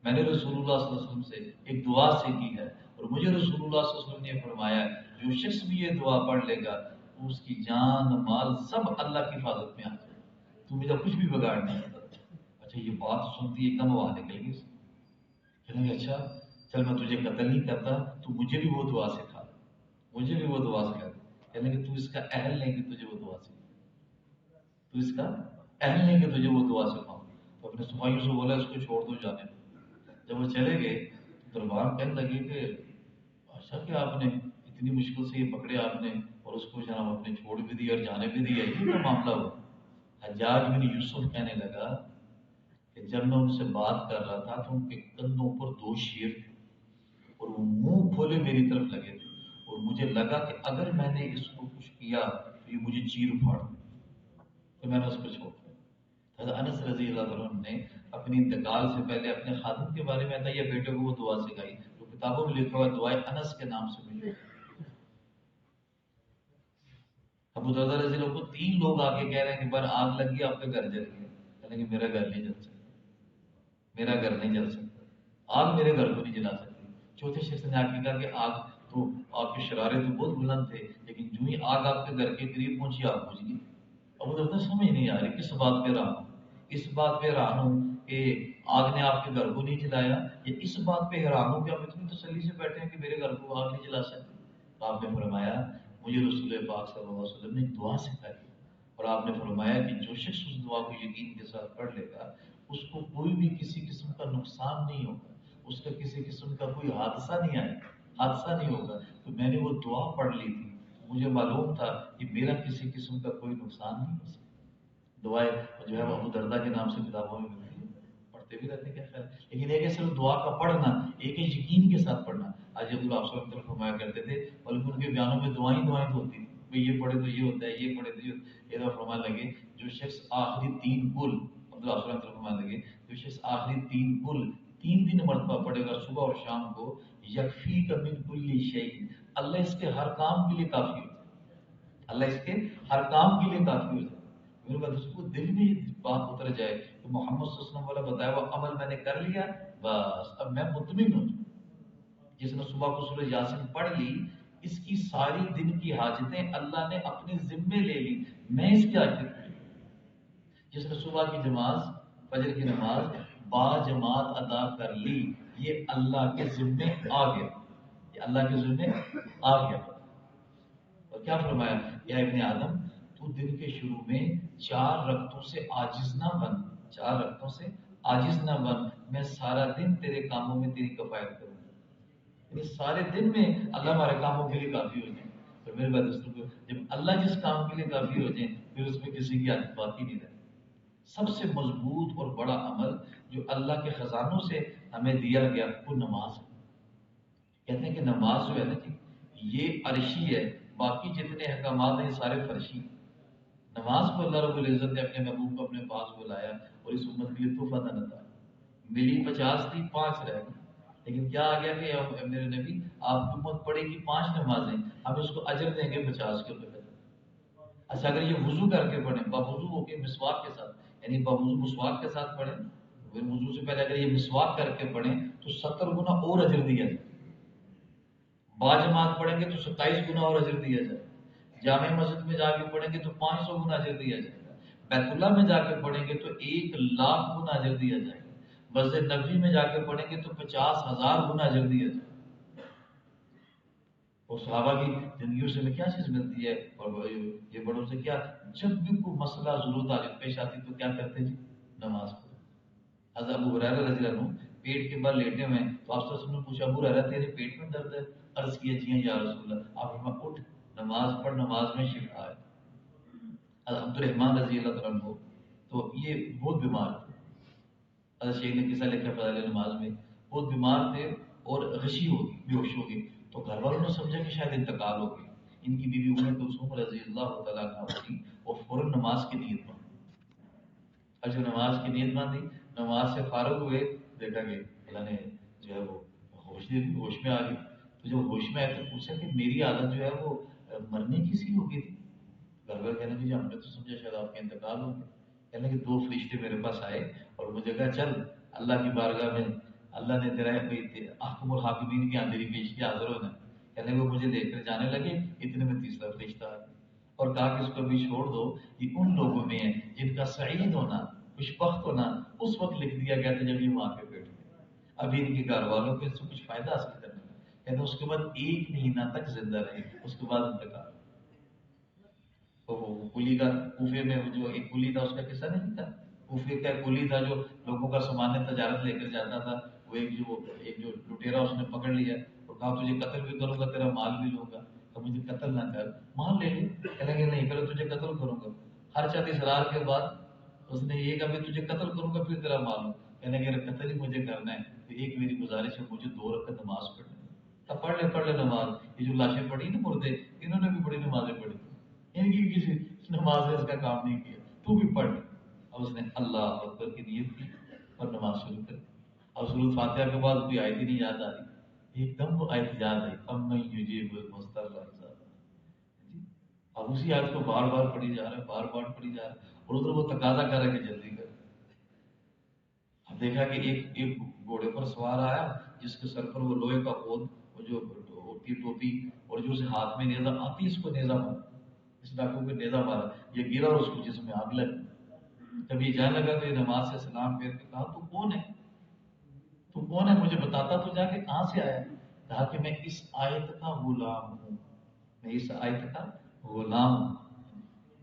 میں نے رسول اللہ صلی اللہ علیہ وسلم سے ایک دعا سیکھی ہے، اور مجھے رسول اللہ صلی اللہ علیہ وسلم نے فرمایا ہے جو شخص بھی یہ دعا پڑھ لے گا اس کی جان مال سب اللہ کی حفاظت میں آ جائے، تو میرا کچھ بھی بگاڑ نہیں کرتا۔ اچھا یہ بات سنتی ایک دم وہاں نکل گئی، کہنے لگے اچھا چل میں تجھے قتل نہیں کرتا، تو مجھے بھی وہ دعا سکھا، مجھے بھی وہ دعا سکھا۔ کہنے کہ تو اس کا اہل نہیں کہ تجھے وہ دعا سکھا، تو اس کا اہل نہیں کہ تجھے وہ دعا سکھاؤں۔ تو اپنے سپاہیوں سے بولا اس کو چھوڑ دو جانے دو۔ جب وہ چلے گئے تو دربار کہنے لگے کہ بادشاہ کہ آپ نے اتنی مشکل سے یہ پکڑے آپ نے، اور اس کو جناب آپ نے چھوڑ بھی دیا اور جانے بھی دیا، یہ کیا معاملہ ہوا؟ حجاج بن یوسف کہنے لگا کہ جب میں ان سے بات کر رہا تھا تو ان کے کندھوں پر 2 شیر تھے، اور وہ منہ کھولے میری طرف لگے تھے، اور مجھے لگا کہ اگر میں نے اس کو کچھ کیا تو یہ مجھے چیر پھاڑ دے، تو میں نے اس کو چھوڑ دیا۔ حضرت انس رضی اللہ عنہ نے اپنی انتقال سے پہلے اپنے خادم کے بارے میں بتایا، بیٹے کو وہ دعا سکھائی جو کتابوں میں لکھا ہوا دعائے انس کے نام سے ملی۔ ابو دردہ رضی اللہ کو 3 لوگ آ کے کہہ رہے ہیں کہ بر آگ لگ گئی آپ کا گھر جل گیا، کہنے کہ میرا گھر نہیں جل سکتا، میرا گھر نہیں جل سکتا، آگ میرے گھر کو نہیں جلا سکتی۔ چوتھے شخص نے آ کے کہا کہ آگ تو آپ کے شرارے تو بہت بلند تھے، لیکن جو ہی آگ آپ کے گھر کے قریب پہنچی آگ بجھ گئی۔ ابو دردہ سمجھ نہیں آ رہی کس بات پہ رہا ہوں، اس بات پہ حیران ہوں کہ آگ نے آپ کے گھر کو نہیں جلایا، یا اس بات پہ حیران ہوں کہ آپ اتنی تسلی سے بیٹھے ہیں کہ میرے گھر کو آگ نہیں جلا سکتی۔ تو آپ نے فرمایا مجھے رسول پاک صلی اللہ علیہ وسلم نے دعا سکھائی، اور آپ نے فرمایا کہ جو شخص اس دعا کو یقین کے ساتھ پڑھ لے گا اس کو کوئی بھی کسی قسم کا نقصان نہیں ہوگا، اس کا کسی قسم کا کوئی حادثہ نہیں آئے، حادثہ نہیں ہوگا۔ تو میں نے وہ دعا پڑھ لی تھی، مجھے معلوم تھا کہ میرا کسی قسم کا کوئی نقصان نہیں ہو سکتا۔ دعائیں جو ہے وہ ابو دردہ کے نام سے کتابوں میں ملتی ہے، پڑھتے بھی رہتے ہیں، کیا خیر ہے۔ لیکن ایک ہے صرف دعا کا پڑھنا، ایک ہے یقین کے ساتھ پڑھنا۔ آج عبد اللہ صلی اللہ علیہ وسلم فرمایا کرتے تھے، بلکہ ان کے بیانوں میں دعائیں دعائیں تو ہوتی تھی، بھئی یہ پڑھے تو یہ ہوتا ہے، یہ پڑھے تو یہ ہوتا ہے۔ یہ دفعہ فرمانے لگے جو شخص آخری 3 کل، عبد اللہ صلی اللہ علیہ وسلم فرمانے لگے جو شخص آخری 3 کل 3 مرتبہ پڑھے گا صبح اور شام کو، یکفی کا من کل شیء، اللہ اس کے ہر کام کے لیے کافی ہوتا ہے، اللہ اس کے ہر کام کے لیے کافی ہوتا ہے۔ میرے بعد اس کو دل میں یہ بات اتر جائے کہ محمد صلی اللہ علیہ وسلم والا بتایا وہ عمل میں نے کر لیا، بس اب میں مطمئن ہوں۔ جس نے صبح کو سورہ یاسین پڑھ لی، اس کی ساری دن کی حاجتیں اللہ نے اپنے ذمے لے لی، میں اس کی حاجتیں پوری۔ جس نے صبح کی نماز، فجر کی نماز با جماعت ادا کر لی، یہ اللہ کے ذمے آ گیا، یہ اللہ کے ذمے آ گیا۔ اور کیا فرمایا، یا ابن آدم تو دن کے شروع میں 4 رکعتوں سے عاجز نہ بن، 4 رکعتوں سے عاجز نہ بن، میں سارا دن تیرے کاموں میں تیری کفایت کروں گا۔ یعنی سارے دن میں اللہ ہمارے کاموں کے لیے کافی ہو جائے۔ تو میرے بات دوستوں کو، جب اللہ جس کام کے لیے کافی ہو جائے پھر اس میں کسی کی عادت باقی نہیں رہتی۔ سب سے مضبوط اور بڑا عمل جو اللہ کے خزانوں سے ہمیں دیا گیا وہ نماز ہے۔ کہتے ہیں کہ نماز جو ہے نا جی، یہ عرشی ہے، باقی جتنے احکامات ہیں یہ سارے فرشی ہیں۔ نماز کو اللہ رب العزت نے اپنے محبوب کو اپنے پاس بلایا اور اس امت کے لیے تحفہ دن تھا۔ ملی 50 تھی، 5 رہ گئی، لیکن کیا آ گیا کہ میرے نبی آپ کی امت پڑھے گی 5 نمازیں، ہم اس کو اجر دیں گے 50 کے اوپر۔ اچھا اگر یہ وضو کر کے پڑھیں، باوضو ہو کے مسواک کے ساتھ، یعنی باوضو مسواک کے ساتھ پڑھیں، پھر وضو سے پہلے اگر یہ مسواک کر کے پڑھیں تو 70 گنا اور اجر دیا جائے۔ باجماعت پڑھیں گے تو 27 گنا اور اجر دیا جائے۔ جامع مسجد میں جا کے پڑھیں گے تو 500 گنا اجر دیا جائے گا۔ بیت اللہ میں جا کے پڑھیں گے تو 1,00,000 گنا اجر دیا جائے گا۔ مسجد نبوی میں جا کے پڑھیں گے تو 50,000 گنا اجر دیا جائے گا۔ اور صحابہ کی زندگیوں سے ہمیں کیا چیز ملتی ہے، اور یہ بڑوں سے کیا، جب بھی کوئی مسئلہ ضرورت حاجت پیش آتی تو کیا کرتے جی، نماز پڑھو۔ حضرت ابو ہریرہ رضی اللہ عنہ پیٹ کے بل لیٹے ہوئے ہیں تو آپ سے نے پوچھا ابو ہریرہ تیرے پیٹ میں درد ہے؟ عرض کیا جی ہاں یا رسول اللہ۔ آپ نے اٹھ نماز پڑھ، نماز میں شفا ہے۔ حضرت عبد الرحمن رضی اللہ عنہ تو یہ بہت بیمار تھے، حضرت شیخ نے قصہ لکھا فضائل نماز میں، بہت بیمار تھے اور غشی ہو گئی، بے ہوش ہو گئی، تو گھر والوں نے سمجھا کہ شاید انتقال ہو گئی۔ ان کی بیوی ام کلثوم رضی اللہ تعالیٰ عنہا اٹھی اور فوراً نماز کی نیت باندھی۔ اور جو نماز کی نیت باندھی، نماز سے فارغ ہوئے، دیکھا کہ اللہ نے جو ہے وہ ہوش دے دی، ہوش میں آ گئی. تو جب ہوش میں آئے تو پوچھا کہ میری عادت جو ہے وہ مرنے کی سی ہو گئی تھی. گھر والے کہنے کہ جی ہم نے تو سمجھا شاید آپ کا انتقال ہو گیا. کہنے کہ دو فرشتے میرے پاس آئے اور مجھے کہا چل اللہ کی بارگاہ میں اللہ نے تیرا احکم الحاکمین کی اندھیری پیش کی، حاضر ہونا. کہنے وہ مجھے لے کر جانے لگے، اتنے میں تیسرا فرشتہ آ گیا اور کہا کہ اس کو بھی چھوڑ دو، یہ ان لوگوں میں ہے جن کا سعید ہونا، خوشبخت ہونا اس وقت لکھ دیا گیا تھا جب یہ ماں کے پیٹ میں. ابھی ان کے گھر والوں کو اس سے کچھ فائدہ حاصل کرنا ہے. کہتے اس کے بعد 1 مہینہ تک زندہ رہے، اس کے بعد انتقال. تو وہ کلی کا کوفے میں جو ایک کلی تھا اس کا قصہ نہیں تھا. کوفے کا کلی تھا جو لوگوں کا سامان تجارت لے کر جاتا تھا. وہ ایک جو لٹیرا اس نے پکڑ لیا اور کہا تجھے قتل بھی کروں گا، تیرا مال بھی لوں گا. تو مجھے قتل نہ کر، مال لے لے. کہنے کہ نہیں پہلے تجھے قتل کروں گا. ہر چند اصرار کے بعد اس نے یہ کہا تجھے قتل کروں گا پھر تیرا مال لوں. کہنے کہ قتل ہی مجھے کرنا ہے تو ایک میری گزارش ہے، مجھے 2 رکعت نماز پڑھنی ہے. اب پڑھ لے نماز. یہ جو لاشیں پڑھی نا مردے، انہوں نے بھی بڑی نمازیں پڑھی، ان کی کسی نماز نے اس کا کام نہیں کیا. تو بھی پڑھ. اب اس نے اللہ اکبر کی نیت کی اور نماز شروع کر. اور سورۃ فاتحہ کے بعد کوئی آیت ہی نہیں یاد آ رہی. ایک دم وہ آیت یاد آئی، امن یجیب المضطر اذا. اب اسی آیت کو بار بار پڑھی جا رہا ہے، بار بار پڑھی جا رہا ہے اور ادھر وہ تقاضا کر رہا ہے کہ جلدی کر. اب دیکھا کہ ایک گھوڑے پر سوار آیا جس کے سر پر وہ لوہے کا پود، وہ جو ہوتی ٹوپی، اور جو اسے ہاتھ میں نیزہ آتی اس کو نیزہ مارا، اس ڈاکو کو نیزہ مارا، یہ گرا اور اس کو جسم میں آگ لگ. جب یہ جانے لگا تو یہ نماز سے سلام پھیر کے کہا تو کون ہے، تو کون ہے مجھے بتاتا تو جا کے کہاں سے آیا. کہا کہ میں اس آیت کا غلام ہوں، میں اس آیت کا غلام ہوں.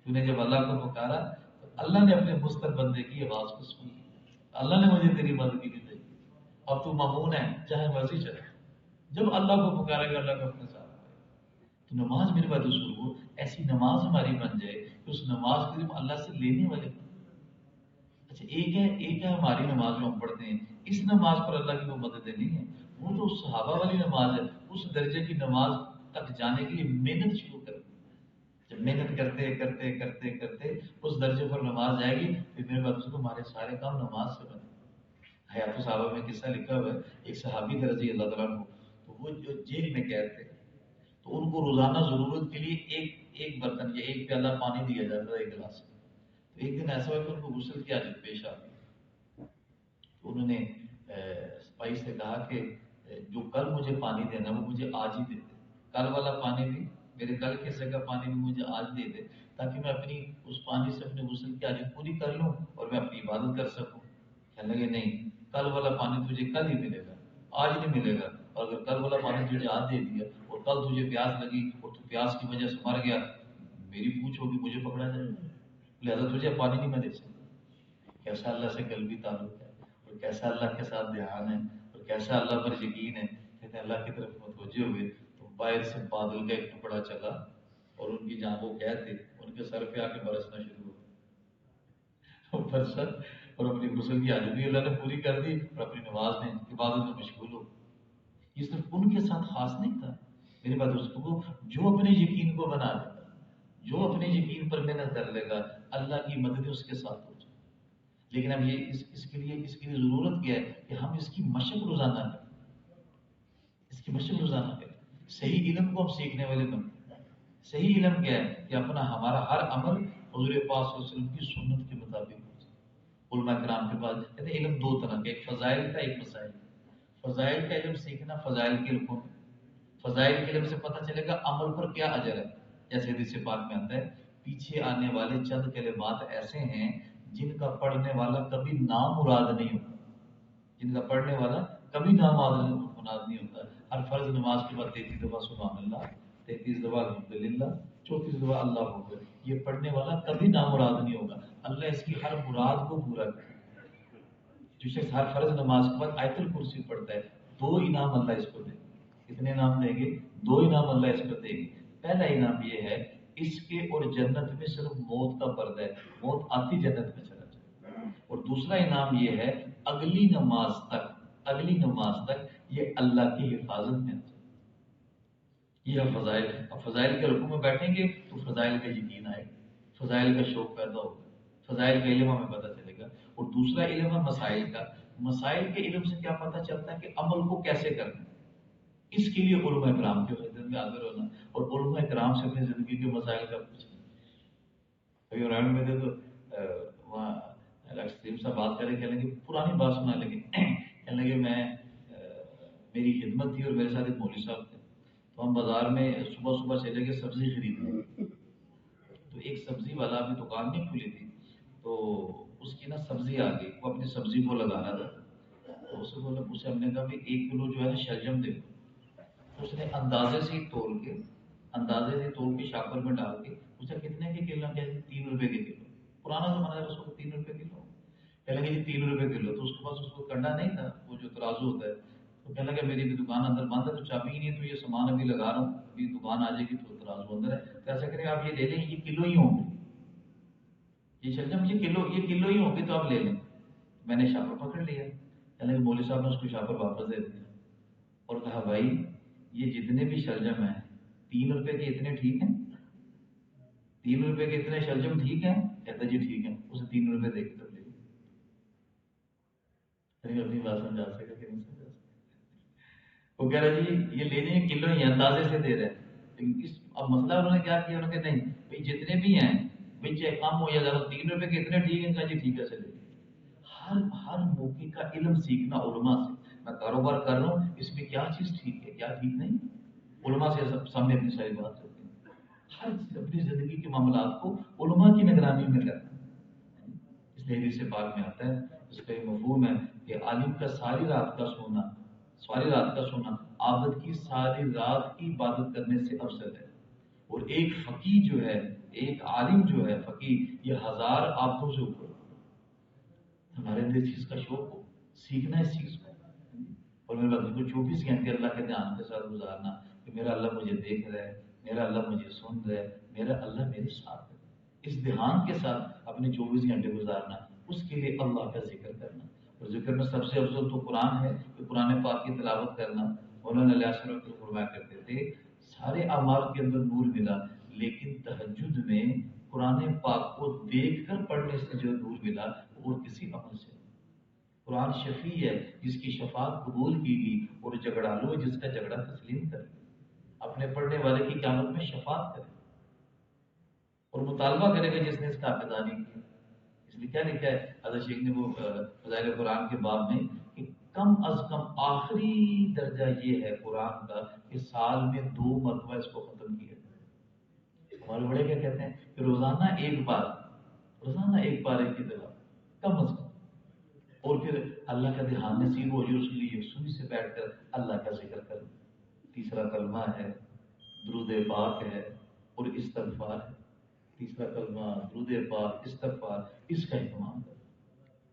تو نے جب اللہ کو پکارا تو اللہ نے اپنے مستر بندے کی آواز کو سن. اللہ نے مجھے تیری مدد کی دی. اب تو مامون ہے چاہے مرضی چلے. جب اللہ کو پکارے گا اللہ کو اپنے ساتھ آئے گا. تو نماز میرے بات ہو ایسی نماز ہماری بن جائے کہ اس نماز کے لیے اللہ سے لینے والے. اچھا ایک ہے ہماری نماز جو ہم پڑھتے ہیں، اس نماز پر اللہ کی وہ مدد نہیں ہے. وہ تو صحابہ والی نماز ہے، اس درجے کی نماز تک جانے کے لیے محنت شروع کر. جب محنت کرتے کرتے کرتے کرتے اس درجے پر نماز جائے گی پھر میرے بات کو ہمارے سارے کام نماز سے بنے. حیات صحابہ میں قصہ لکھا ہوا ہے، ایک صحابی تھے رضی اللہ تعالیٰ عنہ، تو وہ جو جیل میں قید تھے تو ان کو روزانہ ضرورت کے لیے ایک برتن یا ایک پیالہ پانی دیا جاتا تھا، ایک گلاس. تو ایک دن ایسا ہوا کہ ان کو غسل کی حاجت پیش آ گئی. تو انہوں نے سپاہی سے کہا کہ جو کل مجھے پانی دینا وہ مجھے آج ہی دے دے. کل والا پانی بھی، میرے کل کے حصے کا پانی بھی مجھے آج دے دے تاکہ میں اپنی اس پانی سے اپنے غسل کی حاجت پوری کر لوں اور میں اپنی عبادت کر سکوں. کہنے لگے نہیں، کل والا پانی تجھے کل ہی ملے گا، آج نہیں ملے گا. اور اگر کل والا پانی تجھے آج دے دیا اور کل تجھے پیاس لگی اور تو پیاس کی وجہ سے مر گیا، میری پوچھ ہوگی، مجھے پکڑا جائے گا. لہذا تجھے پانی نہیں میں دے سکتا. کیسا اللہ سے قلبی تعلق ہے اور کیسا اللہ کے ساتھ دھیان ہے اور کیسا اللہ پر یقین ہے. کہتے ہیں اللہ کی طرف متوجہ ہوئے تو باہر سے بادل کا ایک ٹکڑا چلا اور ان کی جہاں وہ قید تھے ان کے سر پہ آ کے برسنا شروع ہو برسا اور اپنی غسل کی حاجت بھی اللہ نے پوری کر دی اور اپنی نماز میں عبادت میں مشغول ہو. یہ صرف ان کے ساتھ خاص نہیں تھا. میری بات اس کو جو اپنے یقین کو بنا لے گا، جو اپنے یقین پر محنت کر لے گا، اللہ کی مدد اس کے ساتھ ہو جائے. لیکن اب یہ اس کے لیے ضرورت کیا ہے کہ ہم اس کی مشق روزانہ کریں. اس کی مشق روزانہ کریں. صحیح علم کو ہم سیکھنے والے بنیں. صحیح علم کیا ہے کہ ہمارا ہر عمل حضور پاک صلی اللہ علیہ وسلم کی سنت کے مطابق ہو جائے. علماء کرام کے پاس کہتے ہیں علم 2 طرح کا، ایک فضائل کا، ایک مسائل. فضائل کا علم سیکھنا فضائل کے علم. فضائل کے علم سے پتہ چلے گا عمل پر کیا اجر ہے. جیسے حدیث پاک میں آتا ہے پیچھے آنے والے چند کلمات ایسے ہیں جن کا پڑھنے والا کبھی نام مراد نہیں ہوتا. جن کا پڑھنے والا کبھی نام مراد نہیں ہوتا. ہر فرض نماز کے بعد 33 دفعہ سبحان اللہ، 33 دفعہ الحمدللہ، 34 دفعہ اللہ اکبر. یہ پڑھنے والا کبھی نام مراد نہیں ہوگا. اللہ اس کی ہر مراد کو پورا کرے. جو شخص ہر فرض نماز کے بعد آیت الکرسی پڑھتا ہے 2 انعام اللہ اس کو دے گا. کتنے انعام دیں گے؟ 2 انعام اللہ اس کو دے گی. پہلا انعام یہ ہے اس کے اور جنت میں صرف موت کا پردہ ہے، موت آتی جنت میں چلا جائے. اور دوسرا انعام یہ ہے اگلی نماز تک یہ اللہ کی حفاظت میں. یہ ہے فضائل. اب فضائل کے رکوع میں بیٹھیں گے تو فضائل کا یقین آئے گا، فضائل کا شوق پیدا ہوگا، فضائل کا علم ہمیں پتہ چلے گا. اور دوسرا علم ہے مسائل کا. مسائل کے علم سے کیا پتہ چلتا ہے کہ عمل کو کیسے کرنا ہے. اس کے لیے علماء کرام کی خدمت میں حاضر ہونا اور علماء کرام سے اپنی زندگی کے مسائل کا پوچھنا. ابھی رائن میں تھے تو وہاں سلیم صاحب بات کریں کہنے لگے پرانی بات سنا لگے کہنے لگے میں میری خدمت تھی اور میرے ساتھ ایک مولوی صاحب تھے تو ہم بازار میں صبح صبح چلے گئے سبزی خریدنے. تو ایک سبزی والا ابھی دکان نہیں کھلی تھی تو اس کی نا سبزی آ گئی وہ اپنی سبزی کو لگانا تھا تو اسے بولا اسے ہم نے کہا بھی 1 کلو جو ہے نا شلجم دے دو. اس نے اندازے سے ہی تول کے شاپر میں ڈال کے پوچھا کتنے کے کلو کہتے 3 روپے کے کلو. پرانا زمانہ ہے اس کو 3 روپے کلو کہنے لگے جی 3 روپے کلو. تو اس کے پاس اس کو کنڈا نہیں تھا وہ جو ترازو ہوتا ہے تو کہنے لگا میری بھی دکان اندر بند ہے تو چابی ہی نہیں تو یہ سامان ابھی لگا رہا ہوں ابھی دکان آ جائے گی تو ترازو اندر ہے تو ایسا کریں آپ یہ لے لیں یہ کلو ہی ہوں گے یہ شلجم یہ کلو ہی ہوں گے تو آپ لے لیں. میں نے شاپر پکڑ لیا. کہنے لگے مولوی صاحب نے اس کو شاپر واپس دے دیا اور کہا بھائی یہ جتنے بھی شلجم ہیں 3 روپے کے اتنے ٹھیک ہیں 3 روپے کے اتنے شلجم ٹھیک ہیں. کہتا جی ٹھیک ہے. اسے 3 روپے دے کے تب لے لیا. اپنی بات سمجھا سکا کہ نہیں سمجھا سکا. وہ کہہ رہا جی یہ لینے کلو ہی اندازے سے دے رہے ہیں لیکن اب مسئلہ انہوں نے کیا کیا انہوں نے کہا نہیں بھائی جتنے بھی ہیں بھائی چاہے کم ہو یا زیادہ 3 روپے کے اتنے ٹھیک ہیں. کہا جی ٹھیک ہے چلے. ہر موقع کا علم سیکھنا علماء سے. میں کاروبار کر رہا ہوں اس میں کیا چیز ٹھیک ہے کیا ٹھیک نہیں علماء سے سامنے اپنی ساری بات کرتے ہیں. ہر اپنی زندگی کے معاملات کو علماء کی نگرانی میں کرنا. اس لیے حدیث پاک میں آتا ہے اس کا یہ مفہوم ہے کہ عالم کا ساری رات کا سونا عابد کی ساری رات کی عبادت کرنے سے افضل ہے. اور ایک فقیہ جو ہے ایک عالم جو ہے فقیہ یہ 1000 عابدوں سے اوپر. ہمارے اندر اس چیز کا شوق ہو سیکھنا اس چیز کو اور میرے بات کو 24 گھنٹے اللہ کے دھیان کے ساتھ گزارنا کہ میرا اللہ مجھے دیکھ رہا ہے میرا اللہ مجھے سن رہا ہے میرا اللہ میرے ساتھ ہے. اس دھیان کے ساتھ اپنے 24 گھنٹے گزارنا اس کے لیے اللہ کا ذکر کرنا. اور ذکر میں سب سے افضل تو قرآن ہے کہ قرآن پاک کی تلاوت کرنا. مولانا علیہ السلام کو فرمایا کرتے تھے سارے اعمال کے اندر نور ملا لیکن تہجد میں قرآن پاک کو دیکھ کر پڑھنے سے جو نور ملا وہ کسی عمل سے. قرآن شفیع ہے جس کی شفاعت قبول کی گئی اور جھگڑالو ہے جس کا جھگڑا تسلیم کرے. اپنے پڑھنے والے کی قیامت میں شفاعت کرے اور مطالبہ کرے گا جس نے اس کا حافظانی کیا. اس لیے کیا لکھا ہے حضرت شیخ نے وہ فضائل قرآن کے باب میں کہ کم از کم آخری درجہ یہ ہے قرآن کا کہ سال میں 2 مرتبہ اس کو ختم کیا جائے. ہمارے بڑے کیا کہتے ہیں کہ روزانہ ایک بار ایک کی طرح کم از کم اور پھر اللہ کا دھیان نصیب ہو جو اس کے لیے یکسوئی سے بیٹھ کر اللہ کا ذکر کرنا. تیسرا کلمہ ہے درود پاک ہے اور استغفار ہے. تیسرا کلمہ درود پاک استغفار اس کا اہتمام کریں.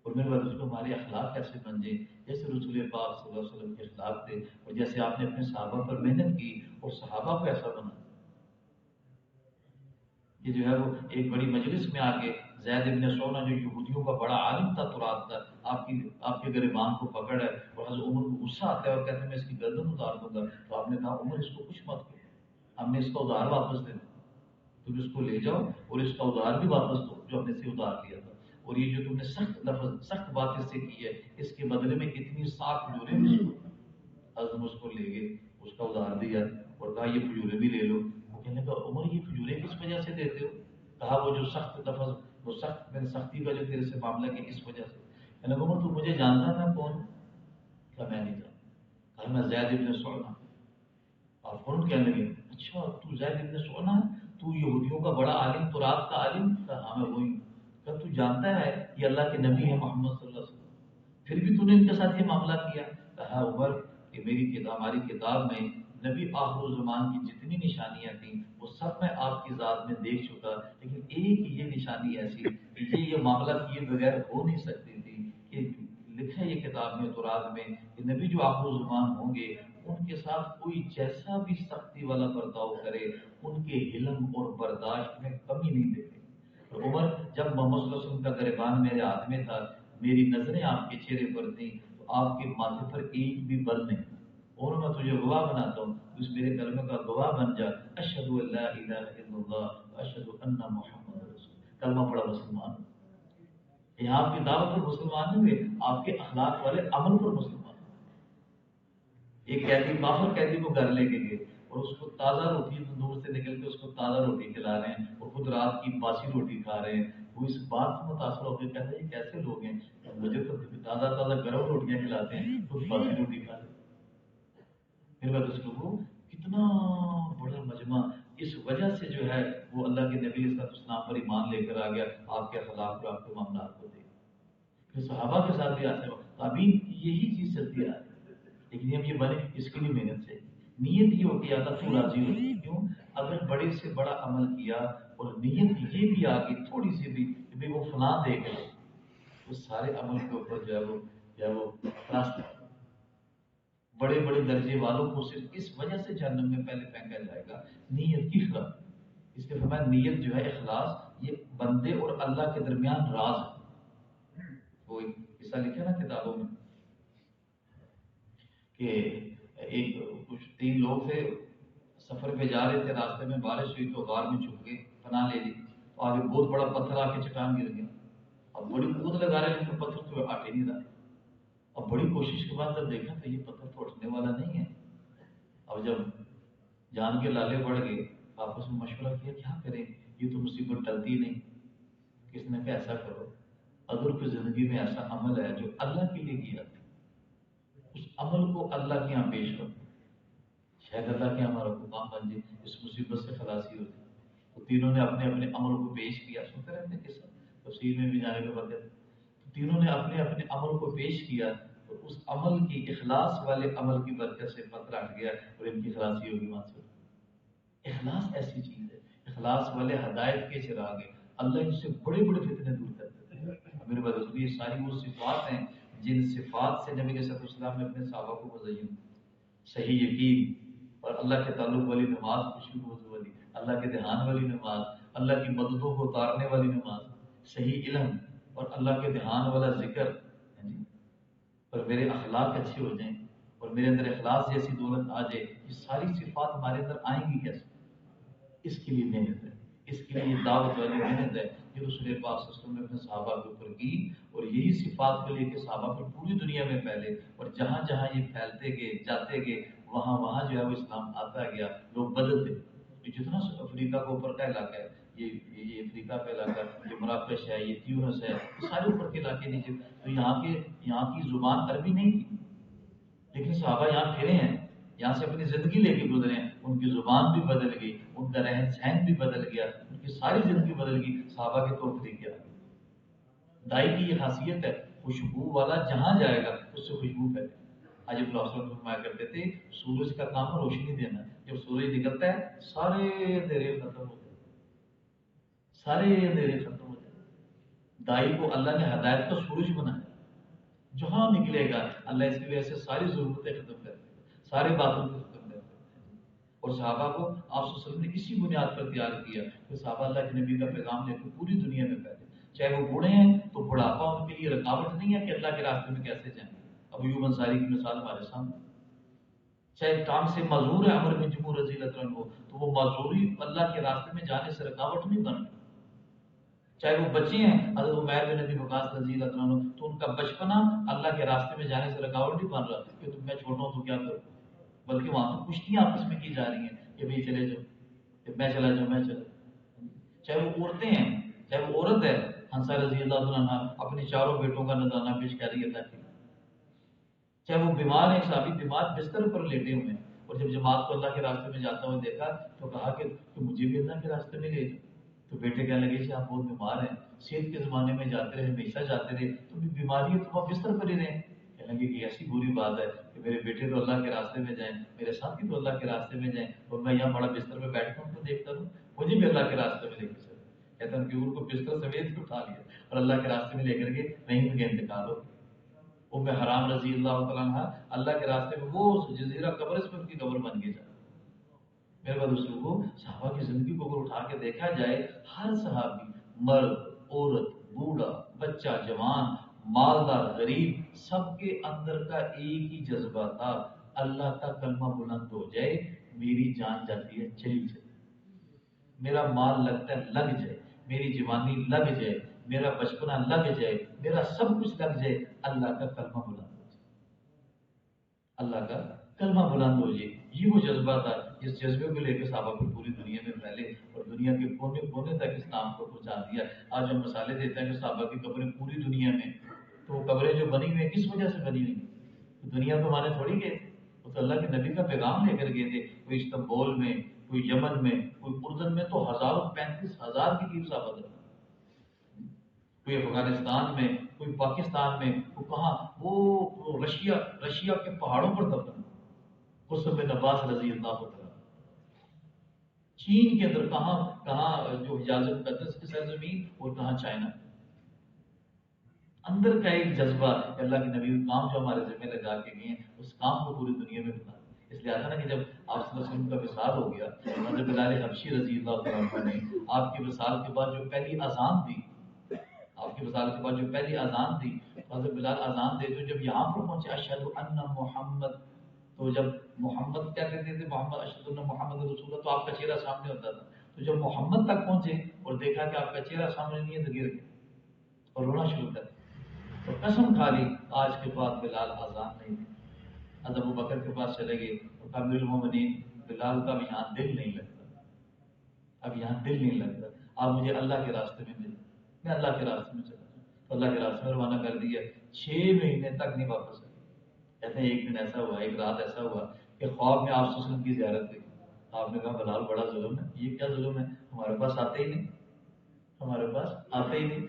اور میرے بات اس کو ہمارے اخلاق کیسے بن جائیں جیسے رسول پاک صلی اللہ علیہ وسلم کے اخلاق تھے اور جیسے آپ نے اپنے صحابہ پر محنت کی اور صحابہ کو ایسا بنا. یہ جو ہے وہ ایک بڑی مجلس میں آ کے زید ابن سونا جو یہودیوں کا بڑا عالم تھا ترات کا آپ کے گریبان کو پکڑ ہے اور حضرت عمر کو غصہ آتا ہے اور کہتے ہیں میں اس کی گردن اتار دوں گا. تو آپ نے کہا عمر اس کو کچھ مت کرو ہم نے اس کا ادھار واپس دے دیا تم اس کو لے جاؤ اور اس کا ادھار بھی واپس دو جو ہم نے سے ادھار لیا تھا اور یہ جو تم نے سخت بات اس سے کی ہے اس کے بدلے میں اتنی 7 کھجوریں حضرت اس کو لے گئے اس کا ادھار دیا اور کہا یہ کھجوریں بھی لے لو. کہنے کا عمر یہ کھجوریں کس وجہ سے دیتے ہو. کہا وہ جو سخت لفظ وہ سخت میں سختی کا جو تیرے سے معاملہ کہ اس وجہ سے. کہنے کا عمر تو مجھے جانتا میں کون. کہا میں نہیں جانتا. کہا میں زید ابن سعنا. آپ فوراً کہنے لگے اچھا تو زید ابن سعنا تو یہودیوں کا بڑا عالم ترات کا عالم. کہا ہاں میں وہی. کہا تو جانتا ہے یہ اللہ کے نبی ہے محمد صلی اللہ علیہ وسلم پھر بھی تو نے ان کے ساتھ یہ معاملہ کیا. کہا عمر کہ ہماری کتاب میں نبی آخر الزمان کی جتنی نشانیاں تھیں وہ سب میں آپ کی ذات میں دیکھ چکا لیکن ایک یہ نشانی ایسی کہ یہ معاملہ کیے بغیر ہو نہیں سکتی تھی کہ لکھا ہے یہ کتاب میں تورات میں کہ نبی جو آخر الزمان ہوں گے ان کے ساتھ کوئی جیسا بھی سختی والا برتاؤ کرے ان کے علم اور برداشت میں کمی نہیں دیتے. عمر جب محمد صلی اللہ علیہ وسلم کا گریبان میرے ہاتھ میں تھا میری نظریں آپ کے چہرے پر تھیں تو آپ کے ماتھے پر ایک بھی بل نہیں. اور میں تجھے گواہ بناتا ہوں اس میرے کلمے کا گواہ بن جا اشہد ان لا الہ الا اللہ اشہد ان محمد رسول. کلمہ پڑا مسلمان. یہاں آپ کی دعوت پر مسلمان نہیں ہوئے، آپ کے اخلاق والے عمل پر مسلمان۔ ایک قیدی کافر قیدی کو گھر لے کے گئے اور اس کو تازہ روٹی تندور سے نکل کے اس کو تازہ روٹی کھلا رہے ہیں اور خود رات کی باسی روٹی کھا رہے ہیں۔ وہ اس بات سے متاثر ہو کے کہتے ہیں یہ کیسے لوگ ہیں، مجھے تو تازہ تازہ گرم روٹیاں کھلاتے ہیں، خود باسی روٹی کھا رہے ہیں۔ پھر بعد اس کو کتنا بڑا مجمع اس وجہ سے جو ہے وہ اللہ کے نبی صلی اللہ علیہ وسلم پر ایمان لے کر آ گیا، آپ کے اخلاق اور آپ کے معاملات کو دیکھ۔ پھر صحابہ کے ساتھ بھی آتے وقت تابعین کی یہی چیز چلتی آ رہی ہے، لیکن اب یہ بنے اس کے لیے محنت سے نیت یہ ہوتی ہے اللہ تو راضی ہوتی ہے۔ کیوں؟ اگر بڑے سے بڑا عمل کیا اور نیت یہ بھی آ گئی تھوڑی سی بھی کہ بھائی وہ فلاں دیکھ لے، تو سارے عمل کے اوپر جو ہے وہ راستہ بڑے بڑے درجے والوں کو صرف اس وجہ سے جہنم میں پہلے پھینکا جائے گا نیت کی خلاف۔ اس کے فرمایا نیت جو ہے اخلاص یہ بندے اور اللہ کے درمیان راز ہے۔ وہ قصہ لکھا نا کتابوں میں کہ ایک کچھ 3 لوگ تھے سفر پہ جا رہے تھے، راستے میں بارش ہوئی تو غار میں چھپ گئے، پناہ لے لی، تو آگے بہت بڑا پتھر آ کے چٹان گر گیا۔ اب بڑی کود لگا رہے لیکن پتھر تو ہٹ ہی نہیں رہا۔ اب بڑی کوشش کے بعد جب دیکھا تو یہ پتھر تو اٹھنے والا نہیں ہے۔ اب جب جان کے لالے بڑھ گئے، آپس میں مشورہ کیا کیا کریں، یہ تو مصیبت ٹلتی نہیں۔ کس نے کہا ایسا کرو، اگر کوئی زندگی میں ایسا عمل ہے جو اللہ کے لیے کیا اس عمل کو اللہ کے یہاں پیش کرو، شاید اللہ کے ہمارا مقام بن جائے، اس مصیبت سے خلاصی ہو جائے۔ تو تینوں نے اپنے اپنے عمل کو پیش کیا، سنتے رہتے ہیں قصہ، تفسیر میں بھی جانے کے بعد تینوں نے اپنے اپنے عمل کو پیش کیا اور اس عمل کی اخلاص والے عمل کی برکت سے پتھر ہٹ گیا اور ان کی خلاصی ہوگی وہاں سے۔ اخلاص ایسی چیز ہے، اخلاص والے ہدایت کے چراغ ہیں، اللہ ان سے بڑے بڑے فتنے دور کرتے ہیں۔ میرے بھائی یہ ساری وہ صفات ہیں جن صفات سے نبی صلی اللہ علیہ وسلم نے اپنے صحابہ کو مزین، صحیح یقین اور اللہ کے تعلق والی نماز، خوشی موضوع والی اللہ کے دھیان والی نماز، اللہ کی مددوں کو اتارنے والی نماز، صحیح علم اور اللہ کے دھیان والا ذکر، اور میرے اخلاق اچھے ہو جائیں اور میرے اندر اخلاص جیسی دولت آ جائے، یہ ساری صفات ہمارے اندر آئیں گی کیسے؟ اس کے لیے محنت ہے، اس کے لیے یہ دعوت والی محنت ہے جو رسول پاک صلی اللہ علیہ وسلم نے اپنے صحابہ کے اوپر کی، اور یہی صفات کو لے کے صحابہ پھر پوری دنیا میں پھیلے، اور جہاں جہاں یہ پھیلتے گئے جاتے گئے وہاں وہاں جو ہے وہ اسلام آتا گیا، لوگ بدلتے۔ یہ جتنا افریقہ کے اوپر کا علاقہ ہے، یہ افریقہ کا علاقہ، یہ مراکش ہے، یہ تیونس ہے، یہ سارے اوپر کے علاقے نیچے، تو یہاں کی زبان عربی نہیں تھی، لیکن صحابہ یہاں پھرے ہیں، یہاں سے اپنی زندگی لے کے گزرے ہیں، ان کی زبان بھی بدل گئی، ان کا رہن سہن بھی بدل گیا، ان کی ساری زندگی بدل گئی صحابہ کے طور طریقے۔ دائی کی یہ خاصیت ہے، خوشبو والا جہاں جائے گا اس سے خوشبو پھیلے۔ حضرت اللہ صلی اللہ علیہ وسلم فرمایا کرتے تھے سورج کا کام ہے روشنی دینا، جب سورج نکلتا ہے سارے اندھیرے ختم ہو جائے، سارے اندھیرے ختم ہو جائے۔ دائی کو اللہ نے ہدایت کا سورج بنایا، جہاں نکلے گا اللہ اس کی وجہ سے ساری ضرورتیں ختم کر دے گا، سارے باتوں کو ختم کر دے گا۔ اور صحابہ کو آپ صلی اللہ علیہ وسلم نے اسی بنیاد پر تیار کیا کہ صحابہ اللہ کے نبی کا پیغام لے کے پوری دنیا میں پھیلے، چاہے وہ بوڑھے ہیں تو بڑھاپا ان کے لیے رکاوٹ نہیں ہے کہ اللہ کے راستے میں کیسے جائیں۔ ابو ایوب انصاری کی مثال ہمارے سامنے، چاہے کام سے معذور ہے عمر بن جمور رضی اللہ عنہ تو وہ معذوری اللہ کے راستے میں جانے سے رکاوٹ نہیں بن رہی، چاہے وہ بچے ہیں حضرت عمیر بن نبی وقاص رضی اللہ عنہ تو ان کا بچپنا اللہ کے راستے میں جانے سے رکاوٹ نہیں بن رہا کہ میں چھوٹا ہوں تو کیا کروں، بلکہ وہاں تو کشتیاں آپس میں کی جا رہی ہیں کہ بھائی چلے جاؤ، کہ میں چلا جاؤں میں چلا جاؤں۔ چاہے وہ عورتیں ہیں، چاہے وہ عورت ہے، حنسہ رضی اللہ عنہ اپنے چاروں بیٹوں کا نذرانہ پیش کر رہی ہے، چاہے وہ بیمار ہیں، صحابی بیمار بستر پر لیٹے ہوئے ہیں، اور جب جماعت کو اللہ کے راستے میں جاتا ہوا دیکھا تو کہا کہ مجھے بھی اللہ کے راستے میں لے جاؤ۔ تو بیٹے کہنے لگے کہ آپ بہت بیمار ہیں، صحت کے زمانے میں جاتے رہے، ہمیشہ جاتے رہے، تو بھی بیماری ہے تو آپ بستر پر ہی رہیں۔ کہنے لگے کہ ایسی بری بات ہے کہ میرے بیٹے تو اللہ کے راستے میں جائیں، میرے ساتھی تو اللہ کے راستے میں جائیں، اور میں یہاں بڑا بستر میں بیٹھتا ہوں تو دیکھتا ہوں مجھے بھی اللہ کے راستے میں لے کے چلے۔ کہتا ہوں کہ ان کو بستر سمیت اٹھا لیا اور اللہ کے راستے میں لے کر کے وہیں ان کا انتقال ہو گیا۔ ام حرام رضی اللہ تعالیٰ عنہ اللہ کے راستے میں وہ جزیرہ قبر میں ان کی قبر بن گئی جائے۔ میرے بعد اس کو صحابہ کی زندگی کو اگر اٹھا کے دیکھا جائے، ہر صحابی مرد عورت بوڑھا بچہ جوان مالدار غریب سب کے اندر کا ایک ہی جذبہ تھا، اللہ کا کلمہ بلند ہو جائے، میری جان جاتی ہے چلی جائے، میرا مال لگتا ہے لگ جائے، میری جوانی لگ جائے، میرا بچپنا لگ جائے، میرا سب کچھ لگ جائے، اللہ کا کلمہ بلند ہو جائے، اللہ کا کلمہ بلند ہو جائے۔ یہ وہ جذبہ تھا جس جذبے کو لے کے صحابہ کو پوری دنیا میں پھیلے اور دنیا کے کونے کونے تک اسلام کو پہنچا دیا۔ آج ہم مثالیں دیتے ہیں کہ صحابہ کی قبریں پوری دنیا میں، تو وہ قبریں جو بنی ہوئی ہیں کس وجہ سے بنی ہوئی ہیں؟ تو دنیا کو مانے تھوڑی گئے تھے، وہ تو اللہ کے نبی کا پیغام لے کر گئے تھے۔ کوئی استنبول میں، کوئی یمن میں، کوئی اردن میں، تو ہزاروں 35,000 کے قریب صحابہ تھے، کوئی افغانستان میں، کوئی پاکستان میں، وہ کہاں، وہ رشیا کے پہاڑوں پر دفن، قسم بن عباس رضی اللہ عنہ، چین کے اندر کہاں کہاں، جو حجاز مقدس کی سرزمین اور کہاں چائنا، اندر کا ایک جذبہ کہ اللہ کے نبی کام جو ہمارے ذمہ لگا کے گئے ہیں اس کام کو پوری دنیا میں بتا۔ اس لیے آتا نا کہ جب آپ صلی اللہ علیہ وسلم کا وصال ہو گیا، حضرت بلال حبشی رضی اللہ عنہ نے آپ کے وصال کے بعد جو پہلی اذان دی، آپ کے وصال کے بعد جو پہلی اذان دی، حضرت بلال اذان دے تو جب یہاں پر پہنچے اشہد ان محمد، تو جب محمد کیا کہتے تھے، محمد اشہد ان محمد رسول اللہ، تو آپ کا چہرہ سامنے ہوتا تھا، تو جب محمد تک پہنچے اور دیکھا کہ آپ کا چہرہ سامنے نہیں ہے تو گر گئے اور رونا شروع کر دیا، تو قسم کھا لی آج کے بعد بلال آزان نہیں دے۔ حضرت ابو بکر کے پاس چلے گئے اور کہا امیر المومنین، بلال کا اب یہاں دل نہیں لگتا، اب یہاں دل نہیں لگتا، آپ مجھے اللہ کے راستے میں ملے، میں اللہ کے راستے میں چلا جاؤں۔ تو اللہ کے راستے میں روانہ کر دیا، 6 مہینے تک نہیں واپس آئے۔ کہتے ہیں ایک دن ایسا ہوا، ایک رات ایسا ہوا کہ خواب میں آپ صلی اللہ علیہ وسلم کی زیارت ہوئی، آپ نے کہا بلال بڑا ظلم ہے، یہ کیا ظلم ہے، ہمارے پاس آتے ہی نہیں، ہمارے پاس آتے ہی نہیں۔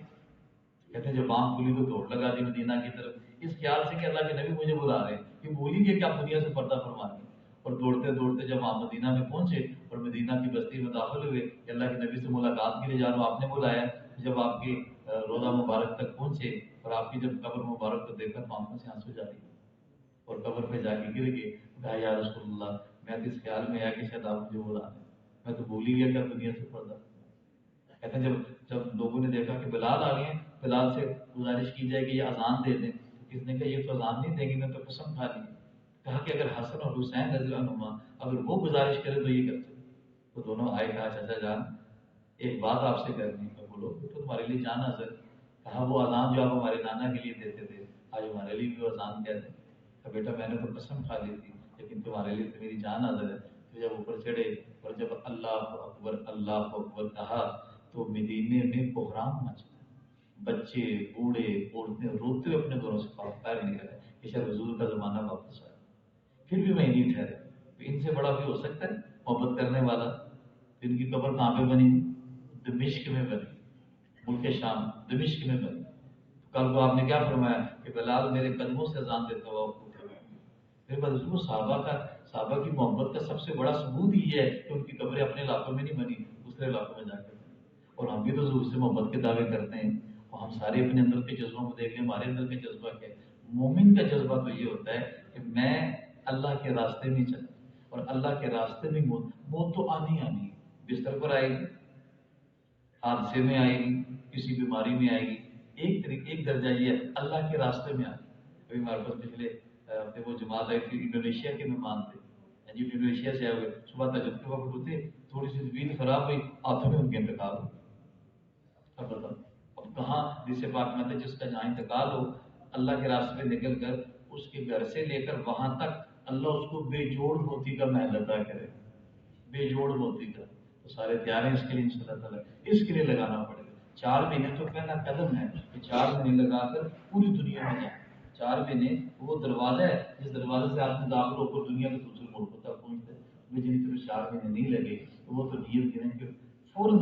کہتے ہیں جب آنکھ کھلی تو دوڑ لگا دی مدینہ کی طرف، اس خیال سے کہ اللہ کے نبی مجھے بلا رہے ہیں، یہ بھول ہی گئے کہ آپ دنیا سے پردہ فرما دیں۔ اور دوڑتے دوڑتے جب آپ مدینہ میں پہنچے اور مدینہ کی بستی میں داخل ہوئے کہ اللہ کے نبی سے ملاقات کے لیے جا رہا ہوں، آپ نے بلایا، جب آپ کے روضہ مبارک تک پہنچے اور آپ کی جب قبر مبارک کو دیکھا تو آنکھوں سے آنسو جاری اور قبر پہ جا کے گر گئے، کہا یا رسول اللہ، میں تو اس خیال میں آیا کہ شاید آپ مجھے بلا رہے ہیں، میں تو بھول ہی گیا کہ آپ دنیا سے پردہ۔ کہتے ہیں جب لوگوں نے دیکھا کہ بلال آ گئے ہیں، بلال سے گزارش کی جائے کہ یہ اذان دے دیں، کس نے کہا یہ تو اذان نہیں دیں گے، میں تو قسم کھا لی، کہا کہ اگر حسن اور حسین رضی اللہ عنہما اگر وہ گزارش کرے تو یہ کر سکتے۔ تو دونوں آئے، کہا چچا جان ایک بات آپ سے کرنی ہے، بولو، تو تمہارے لیے جان حاضر۔ کہا وہ اذان جو آپ ہمارے نانا کے لیے دیتے تھے آج ہمارے لیے بھی وہ اذان کہہ دیں۔ کہا بیٹا میں نے تو قسم کھا لی تھی لیکن تمہارے لیے تو میری جان حاضر ہے۔ تو جب اوپر چڑھے اور جب اللہ اکبر کہا تو مدینے میں بحران مچ گیا، بچے بوڑھے عورتیں روتے ہوئے اپنے گھروں سے پیر نکل گئے کہ شاید حضور کا زمانہ واپس آئے، پھر بھی میں نہیں ٹھہرے، ان سے بڑا بھی ہو سکتا ہے محبت کرنے والا۔ تو ان کی قبر کہاں پہ بنی؟ دمشق میں بنی، ملک شام دمشق میں بنی۔ کل کو آپ نے کیا فرمایا کہ بلال میرے قدموں سے اذان دیتا ہوا پھر بدسو صحابہ کی محبت کا سب سے بڑا ثبوت یہ ہے کہ ان کی قبریں اپنے علاقوں میں نہیں بنی، دوسرے علاقوں میں جا کے بنی۔ اور ہم بھی تو حضور سے محبت کے دعوے کرتے ہیں، اور ہم سارے اپنے اندر کے جذبوں کو دیکھ لیں، ہمارے اندر کا جذبہ کیا ہے؟ مومن کا جذبہ تو یہ ہوتا ہے کہ میں اللہ کے راستے میں چلا، اور اللہ کے راستے میں موت تو آنی آنی ہے، بستر پر آئے گی، حادثے میں آئے گی، کسی بیماری میں آئے گی، ایک درجہ یہ ہے اللہ کے راستے میں آئے گی۔ ابھی ہمارے پاس پچھلے ہفتے وہ جماعت آئی تھی، انڈونیشیا کے مہمان تھے، جی انڈونیشیا سے آئے ہوئے، صبح تجد کے وقت ہوتے تھوڑی سی طبیعت خراب ہوئی، ہاتھوں میں ان کے انتقال ہو۔ اب بتاؤ اب کہاں جس پاک جس کا جہاں انتقال ہو اللہ کے راستے میں نکل کر اس کے گھر سے لے کر وہاں تک اللہ اس کو بے جوڑ موتی کا محل عطا کرے، بے جوڑ موتی کا، تو سارے تیار ہیں اس کے لیے انشاءاللہ تعالیٰ، اس کے لیے لگانا پڑے گا۔ 4 مہینے تو پہلا قدم ہے کہ 4 مہینے لگا کر پوری دنیا میں جائیں۔ 4 مہینے وہ دروازہ ہے جس دروازے سے آپ داخل ہو کر دنیا کے دوسرے ملکوں تک پہنچتے ہیں، جن کے 4 مہینے نہیں لگے تو وہ تو نیت کریں کہ فوراً